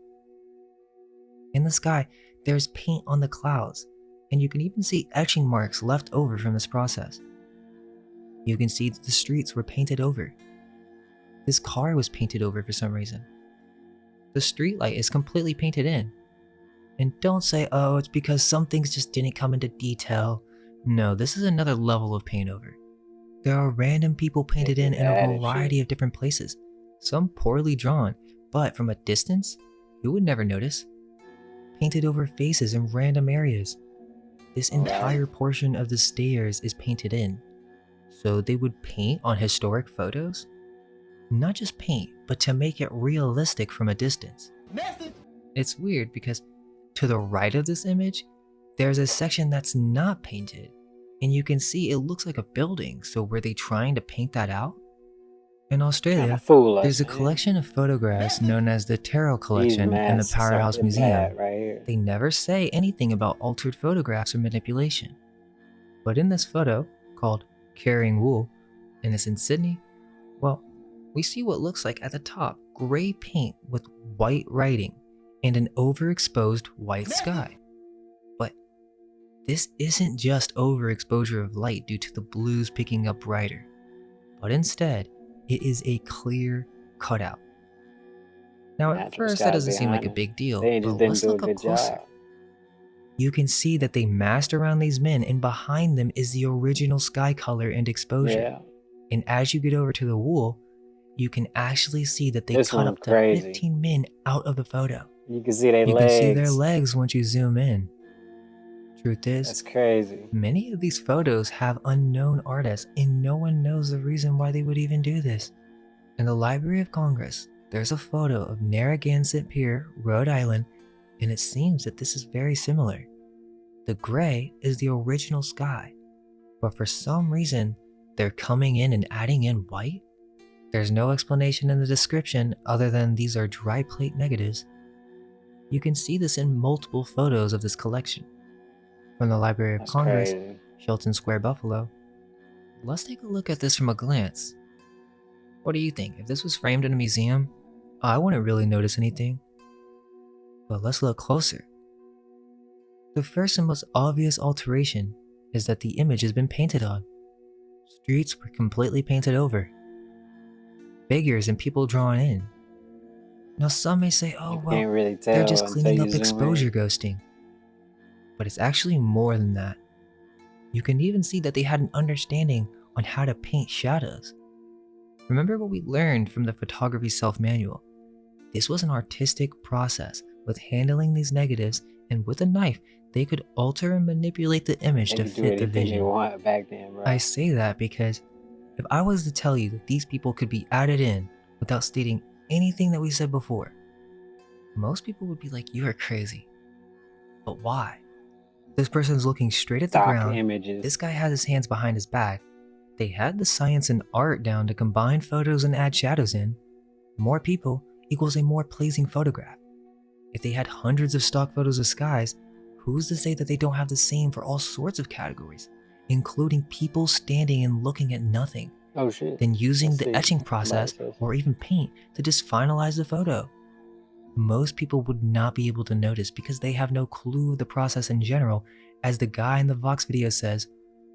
In the sky, there's paint on the clouds, and you can even see etching marks left over from this process. You can see that the streets were painted over. This car was painted over for some reason. The streetlight is completely painted in. And don't say, oh, it's because some things just didn't come into detail. No, this is another level of paint over. There are random people They painted just in a added variety shit. of different places, some poorly drawn, but from a distance, you would never notice. Painted over faces in random areas. This entire Right. portion of the stairs is painted in. So they would paint on historic photos? Not just paint, but to make it realistic from a distance. Message. It's weird because to the right of this image, there's a section that's not painted, and you can see it looks like a building, so were they trying to paint that out? In Trying to Australia, fool us, there's a man. collection of photographs Message. known as the Tarot These Collection in the masks are Powerhouse Museum. bad right here. They never say anything about altered photographs or manipulation. But in this photo, called Carrying Wool, and it's in Sydney, well, we see what looks like at the top gray paint with white writing and an overexposed white sky. But this isn't just overexposure of light due to the blues picking up brighter, but instead, it is a clear cutout. Now at Natural first that skies doesn't seem like behind a us. big deal, They just but didn't let's do a look up good closer. job. You can see that they masked around these men and behind them is the original sky color and exposure. Yeah. And as you get over to the wool, you can actually see that they This cut one up to crazy. 15 men out of the photo. You can see their You legs. can see their legs once you zoom in. Truth is, That's crazy. many of these photos have unknown artists and no one knows the reason why they would even do this. In the Library of Congress, there's a photo of Narragansett Pier, Rhode Island, and it seems that this is very similar. The gray is the original sky, but for some reason, they're coming in and adding in white? There's no explanation in the description other than these are dry plate negatives. You can see this in multiple photos of this collection. From the Library of That's Congress, crazy. Shelton Square, Buffalo. Let's take a look at this from a glance. What do you think? If this was framed in a museum, I wouldn't really notice anything. But let's look closer. The first and most obvious alteration is that the image has been painted on. Streets were completely painted over. Figures and people drawn in. Now some may say, oh You well, can't really they're tell just until cleaning you up zoom exposure in. ghosting. But it's actually more than that. You can even see that they had an understanding on how to paint shadows. Remember what we learned from the photography self-manual. This was an artistic process with handling these negatives, and with a knife, they could alter and manipulate the image They to could do fit the anything they vision. want back then, bro. I say that because if I was to tell you that these people could be added in without stating anything that we said before, most people would be like, you are crazy. But why? This person's looking straight at the Stock ground. images. This guy has his hands behind his back. They had the science and art down to combine photos and add shadows in. More people equals a more pleasing photograph. If they had hundreds of stock photos of skies, who's to say that they don't have the same for all sorts of categories, including people standing and looking at nothing, Oh shit. then using Let's the see. etching Somebody process says. or even paint to just finalize the photo? Most people would not be able to notice because they have no clue of the process in general. As the guy in the Vox video says,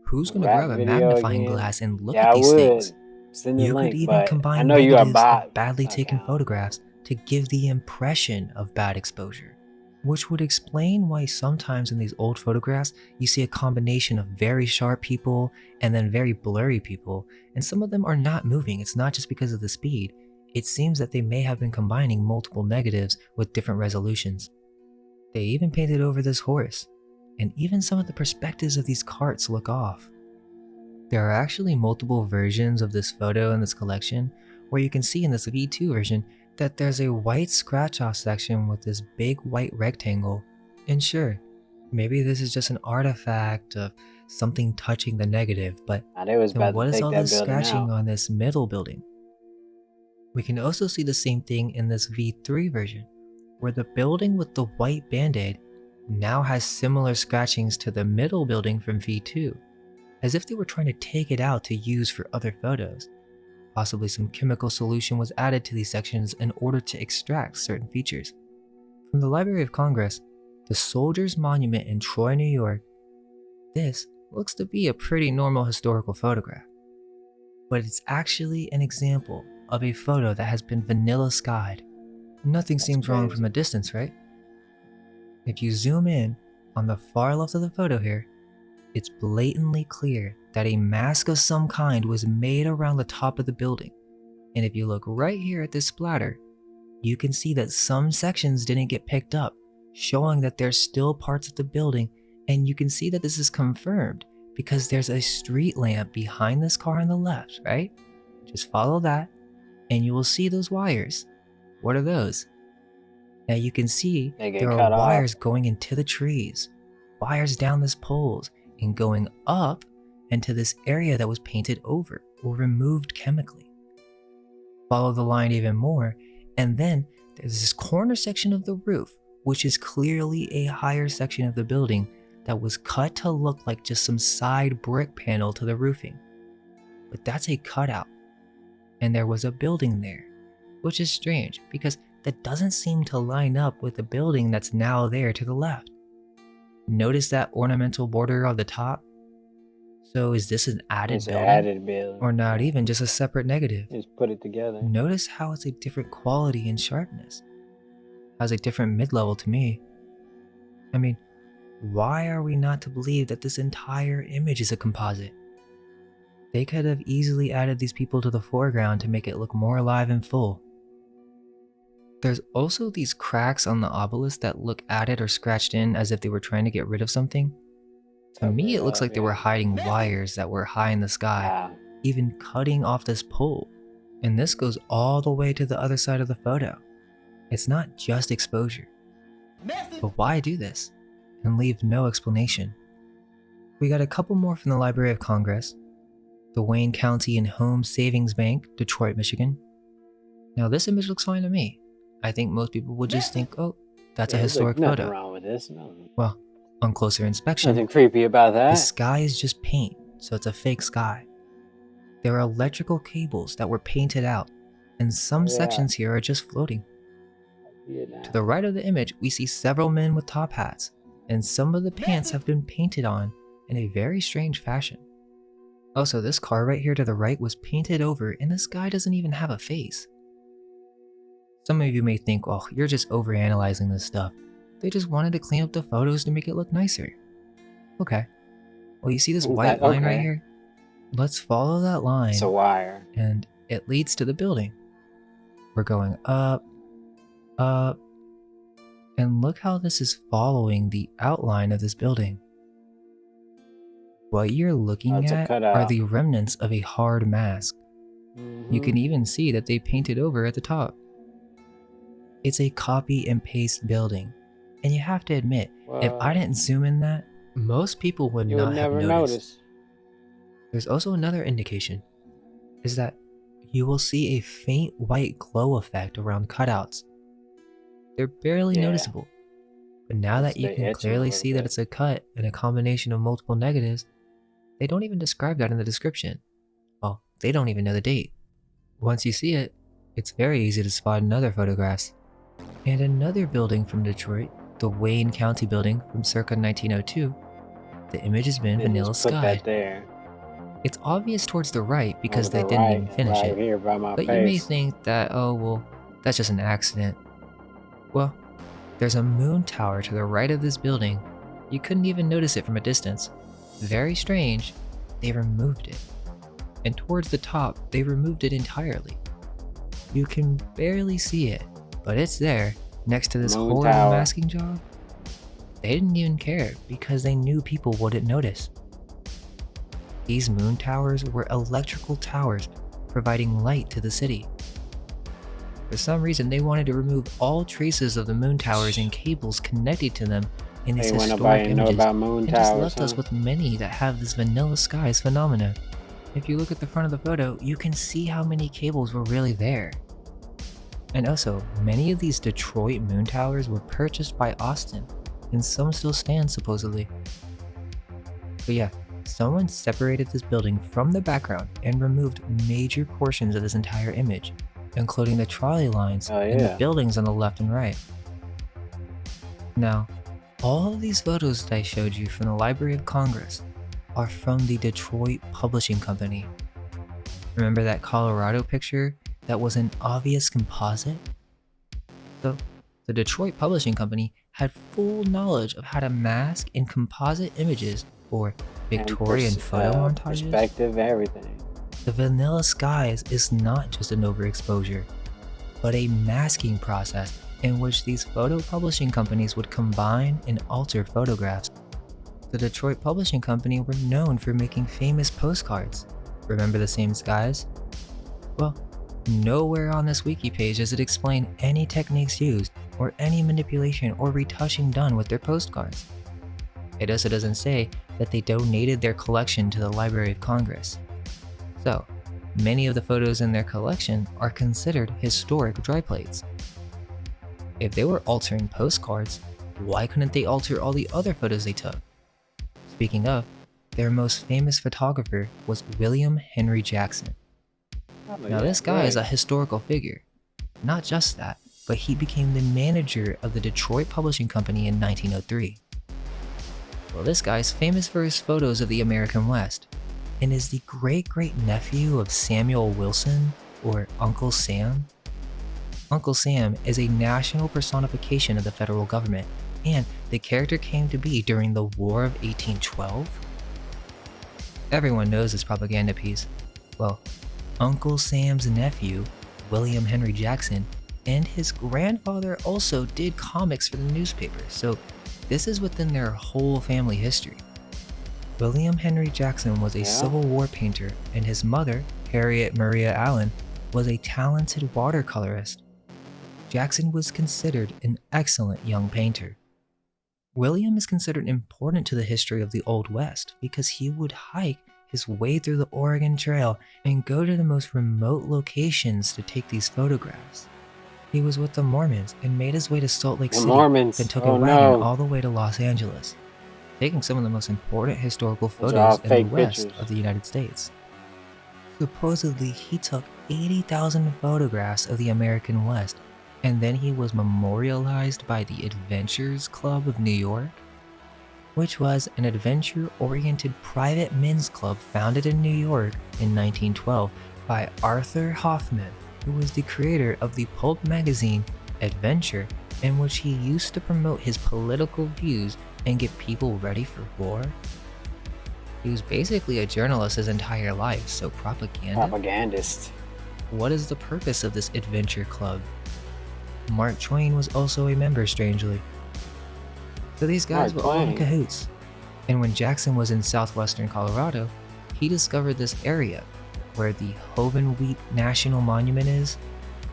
who's going to Rap grab a video magnifying again. glass and look Yeah, at I these things? would send the You could link, even but I combine know you're a negatives bot of badly taken account. photographs to give the impression of bad exposure, which would explain why sometimes in these old photographs you see a combination of very sharp people and then very blurry people, and some of them are not moving. It's not just because of the speed. It seems that they may have been combining multiple negatives with different resolutions. They even painted over this horse, and even some of the perspectives of these carts look off. There are actually multiple versions of this photo in this collection, where you can see in this V2 version that there's a white scratch off section with this big white rectangle. And sure, maybe this is just an artifact of something touching the negative, but Now they was then about to what is take all that this building scratching out. on this middle building? We can also see the same thing in this V3 version, where the building with the white band-aid now has similar scratchings to the middle building from V2, as if they were trying to take it out to use for other photos. Possibly some chemical solution was added to these sections in order to extract certain features. From the Library of Congress, the Soldiers Monument in Troy, New York, this looks to be a pretty normal historical photograph. But it's actually an example of a photo that has been vanilla skied. Nothing That's seems wrong crazy. from a distance, right? If you zoom in on the far left of the photo here, it's blatantly clear that a mask of some kind was made around the top of the building. And if you look right here at this splatter, you can see that some sections didn't get picked up, showing that there's still parts of the building, and you can see that this is confirmed because there's a street lamp behind this car on the left, right? Just follow that, and you will see those wires. What are those? Now you can see They get there are cut off. wires going into the trees, wires down this poles, and going up into this area that was painted over or removed chemically. Follow the line even more, and then there's this corner section of the roof, which is clearly a higher section of the building that was cut to look like just some side brick panel to the roofing. But that's a cutout, and there was a building there, which is strange because that doesn't seem to line up with the building that's now there to the left. Notice that ornamental border on the top? So is this an added It's an building? added building. Or not even just a separate negative? Just put it together. Notice how it's a different quality and sharpness. Has a different mid-level to me. I mean, why are we not to believe that this entire image is a composite? They could have easily added these people to the foreground to make it look more alive and full. There's also these cracks on the obelisk that look added or scratched in as if they were trying to get rid of something. To me, it looks like they were hiding wires that were high in the sky, even cutting off this pole. And this goes all the way to the other side of the photo. It's not just exposure. But why do this and leave no explanation? We got a couple more from the Library of Congress, the Wayne County and Home Savings Bank, Detroit, Michigan. Now this image looks fine to me. I think most people would just think, oh, that's a historic nothing photo. wrong with this. No. Well, on closer inspection, Nothing creepy about that. the sky is just paint, so it's a fake sky. There are electrical cables that were painted out, and some sections here are just floating. To the right of the image, we see several men with top hats, and some of the pants have been painted on in a very strange fashion. Also, this car right here to the right was painted over, and this guy doesn't even have a face. Some of you may think, oh, you're just overanalyzing this stuff. They just wanted to clean up the photos to make it look nicer. Okay. Well, you see this He's white like, line right okay, here? Let's follow that it's a line, wire. and it leads to the building. We're going up, up, and look how this is following the outline of this building. What you're Oh, looking it's a at are cutout. the remnants of a hard mask. You can even see that they painted over at the top. It's a copy and paste building, and you have to admit, if I What? didn't zoom in that, most people would You would not have never noticed. notice. There's also another indication, is that you will see a faint white glow effect around cutouts. They're barely Yeah, noticeable, but now it's that you they can etching a clearly little see that bit. it's a cut and a combination of multiple negatives, they don't even describe that in the description. Well, they don't even know the date. Once you see it, it's very easy to spot in other photographs. And another building from Detroit, the Wayne County building from circa 1902, the image has been They vanilla just put that skied. there It's obvious towards the right over because the they didn't even right, finish right it, here by my but you may face. think that, oh well, that's just an accident. Well, there's a moon tower to the right of this building. You couldn't even notice it from a distance. Very strange, they removed it. And towards the top, they removed it entirely. You can barely see it, but it's there, next to this Moon horrible tower. masking job. They didn't even care because they knew people wouldn't notice. These moon towers were electrical towers providing light to the city. For some reason, they wanted to remove all traces of the moon towers and cables connected to them in these Hey, when historic nobody know images, about moon and just towers, left us huh? with many that have this vanilla skies phenomena. If you look at the front of the photo, you can see how many cables were really there. And also, many of these Detroit moon towers were purchased by Austin, and some still stand supposedly. But yeah, someone separated this building from the background and removed major portions of this entire image, including the trolley lines Oh and the yeah. buildings on the left and right. Now, all of these photos that I showed you from the Library of Congress are from the Detroit Publishing Company. Remember that Colorado picture that was an obvious composite? So, the Detroit Publishing Company had full knowledge of how to mask and composite images for And Victorian photo montages. perspective, everything. The vanilla skies is not just an overexposure, but a masking process in which these photo publishing companies would combine and alter photographs. The Detroit Publishing Company were known for making famous postcards. Remember the same skies? Well, nowhere on this wiki page does it explain any techniques used or any manipulation or retouching done with their postcards. It also doesn't say that they donated their collection to the Library of Congress. So, many of the photos in their collection are considered historic dry plates. If they were altering postcards, why couldn't they alter all the other photos they took? Speaking of, their most famous photographer was William Henry Jackson. Oh, Now yeah, this guy is a right. historical figure. Not just that, but he became the manager of the Detroit Publishing Company in 1903. Well, this guy's famous for his photos of the American West, and is the great-great-nephew of Samuel Wilson, or Uncle Sam. Uncle Sam is a national personification of the federal government, and the character came to be during the War of 1812. Everyone knows this propaganda piece. Well, Uncle Sam's nephew, William Henry Jackson, and his grandfather also did comics for the newspaper, so this is within their whole family history. William Henry Jackson was a Yeah. Civil War painter, and his mother, Harriet Maria Allen, was a talented watercolorist. Jackson was considered an excellent young painter. William is considered important to the history of the Old West because he would hike his way through the Oregon Trail and go to the most remote locations to take these photographs. He was with the Mormons and made his way to Salt Lake The City, Mormons. then took Oh a wagon no. all the way to Los Angeles, taking some of the most important historical Those are all photos in the fake West pictures. of the United States. Supposedly, he took 80,000 photographs of the American West, and then he was memorialized by the Adventurers Club of New York, which was an adventure-oriented private men's club founded in New York in 1912 by Arthur Hoffman, who was the creator of the pulp magazine Adventure, in which he used to promote his political views and get people ready for war. He was basically a journalist his entire life, so propaganda? Propagandist. What is the purpose of this adventure club? Mark Twain was also a member, strangely. So these guys Mark were all in Twain. cahoots. And when Jackson was in southwestern Colorado, he discovered this area where the Hovenweep National Monument is,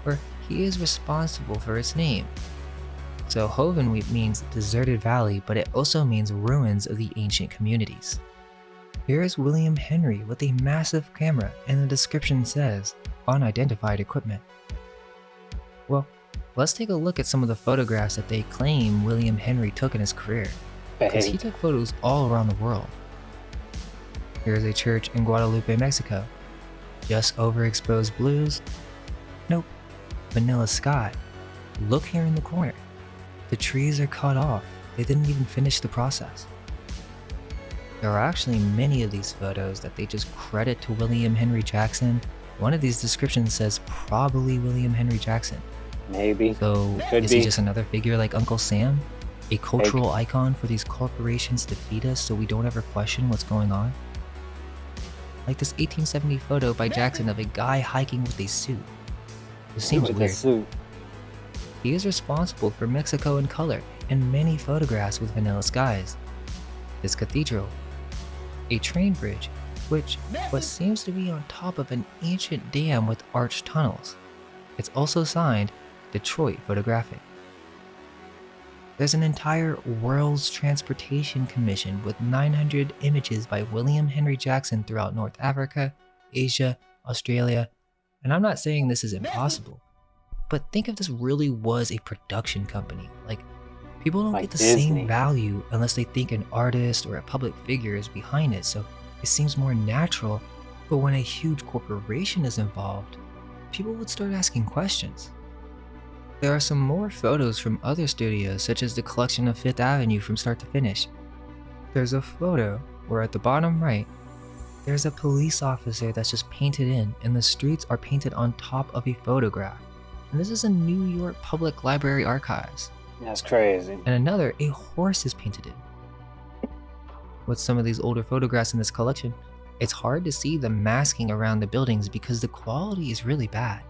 where he is responsible for its name. So Hovenweep means deserted valley, but it also means ruins of the ancient communities. Here is William Henry with a massive camera, and the description says, unidentified equipment. Well, let's take a look at some of the photographs that they claim William Henry took in his career, because he took photos all around the world. Here's a church in Guadalupe, Mexico. Just overexposed blues? Nope. Vanilla sky. Look here in the corner. The trees are cut off. They didn't even finish the process. There are actually many of these photos that they just credit to William Henry Jackson. One of these descriptions says probably William Henry Jackson. Maybe. So Could is be. he just another figure like Uncle Sam? A cultural icon for these corporations to feed us so we don't ever question what's going on? Like this 1870 photo by Jackson of a guy hiking with a suit. This seems With a weird. suit. He is responsible for Mexico in color and many photographs with vanilla skies. This cathedral, a train bridge, which what seems to be on top of an ancient dam with arched tunnels. It's also signed Detroit Photographic. There's an entire World's Transportation Commission with 900 images by William Henry Jackson throughout North Africa, Asia, Australia, and I'm not saying this is impossible, but think if this really was a production company. Like, people don't Like get the Disney. same value unless they think an artist or a public figure is behind it, so it seems more natural. But when a huge corporation is involved, people would start asking questions. There are some more photos from other studios, such as the collection of Fifth Avenue from start to finish. There's a photo where at the bottom right, there's a police officer that's just painted in, and the streets are painted on top of a photograph. And this is in New York Public Library archives. That's crazy. And another, a horse is painted in. With some of these older photographs in this collection, it's hard to see the masking around the buildings because the quality is really bad.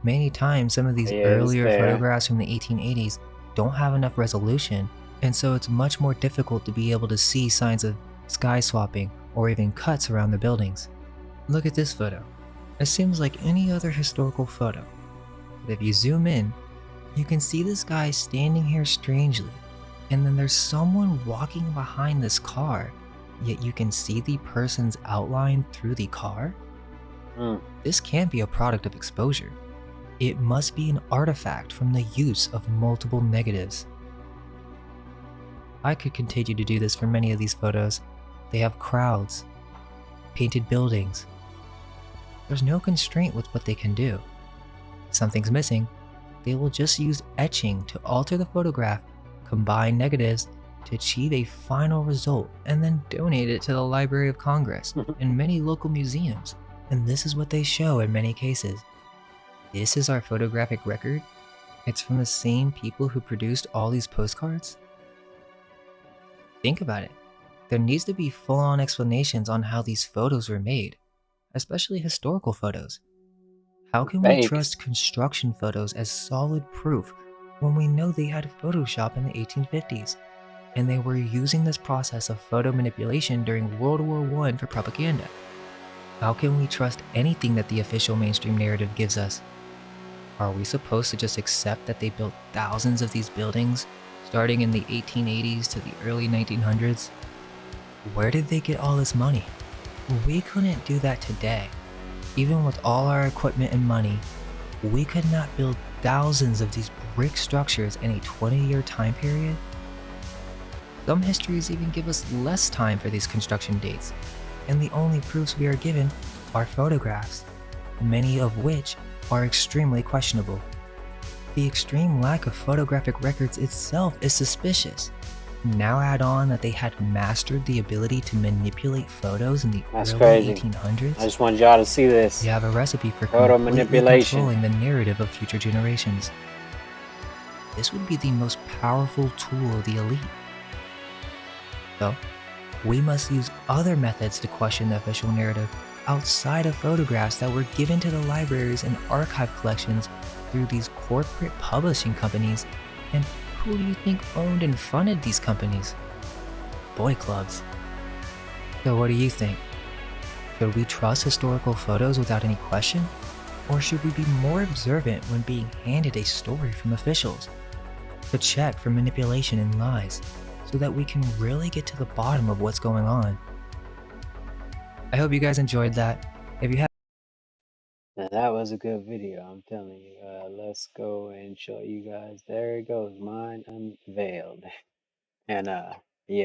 Many times, some of these Yeah, it's earlier there. photographs from the 1880s don't have enough resolution, and so it's much more difficult to be able to see signs of sky swapping or even cuts around the buildings. Look at this photo. It seems like any other historical photo, but if you zoom in, you can see this guy standing here strangely, and then there's someone walking behind this car, yet you can see the person's outline through the car? This can't be a product of exposure. It must be an artifact from the use of multiple negatives. I could continue to do this for many of these photos. They have crowds, painted buildings. There's no constraint with what they can do. If something's missing, they will just use etching to alter the photograph, combine negatives to achieve a final result, and then donate it to the Library of Congress and many local museums. And this is what they show in many cases. This is our photographic record? It's from the same people who produced all these postcards? Think about it. There needs to be full-on explanations on how these photos were made, especially historical photos. How can we Fakes. trust construction photos as solid proof when we know they had Photoshop in the 1850s, and they were using this process of photo manipulation during World War I for propaganda? How can we trust anything that the official mainstream narrative gives us? Are we supposed to just accept that they built thousands of these buildings, starting in the 1880s to the early 1900s? Where did they get all this money? We couldn't do that today. Even with all our equipment and money, we could not build thousands of these brick structures in a 20-year time period. Some histories even give us less time for these construction dates, and the only proofs we are given are photographs, many of which are extremely questionable. The extreme lack of photographic records itself is suspicious. Now add on that they had mastered the ability to manipulate photos in the That's early crazy. 1800s. I just want y'all to see this. You have a recipe for Photo completely manipulation. controlling the narrative of future generations. This would be the most powerful tool of the elite. So, we must use other methods to question the official narrative outside of photographs that were given to the libraries and archive collections through these corporate publishing companies. And who do you think owned and funded these companies? Boy clubs. So what do you think? Should we trust historical photos without any question? Or should we be more observant when being handed a story from officials to check for manipulation and lies so that we can really get to the bottom of what's going on? I hope you guys enjoyed that. If you have Now that was a good video, I'm telling you. Let's go and show you guys. There it goes, mine unveiled. And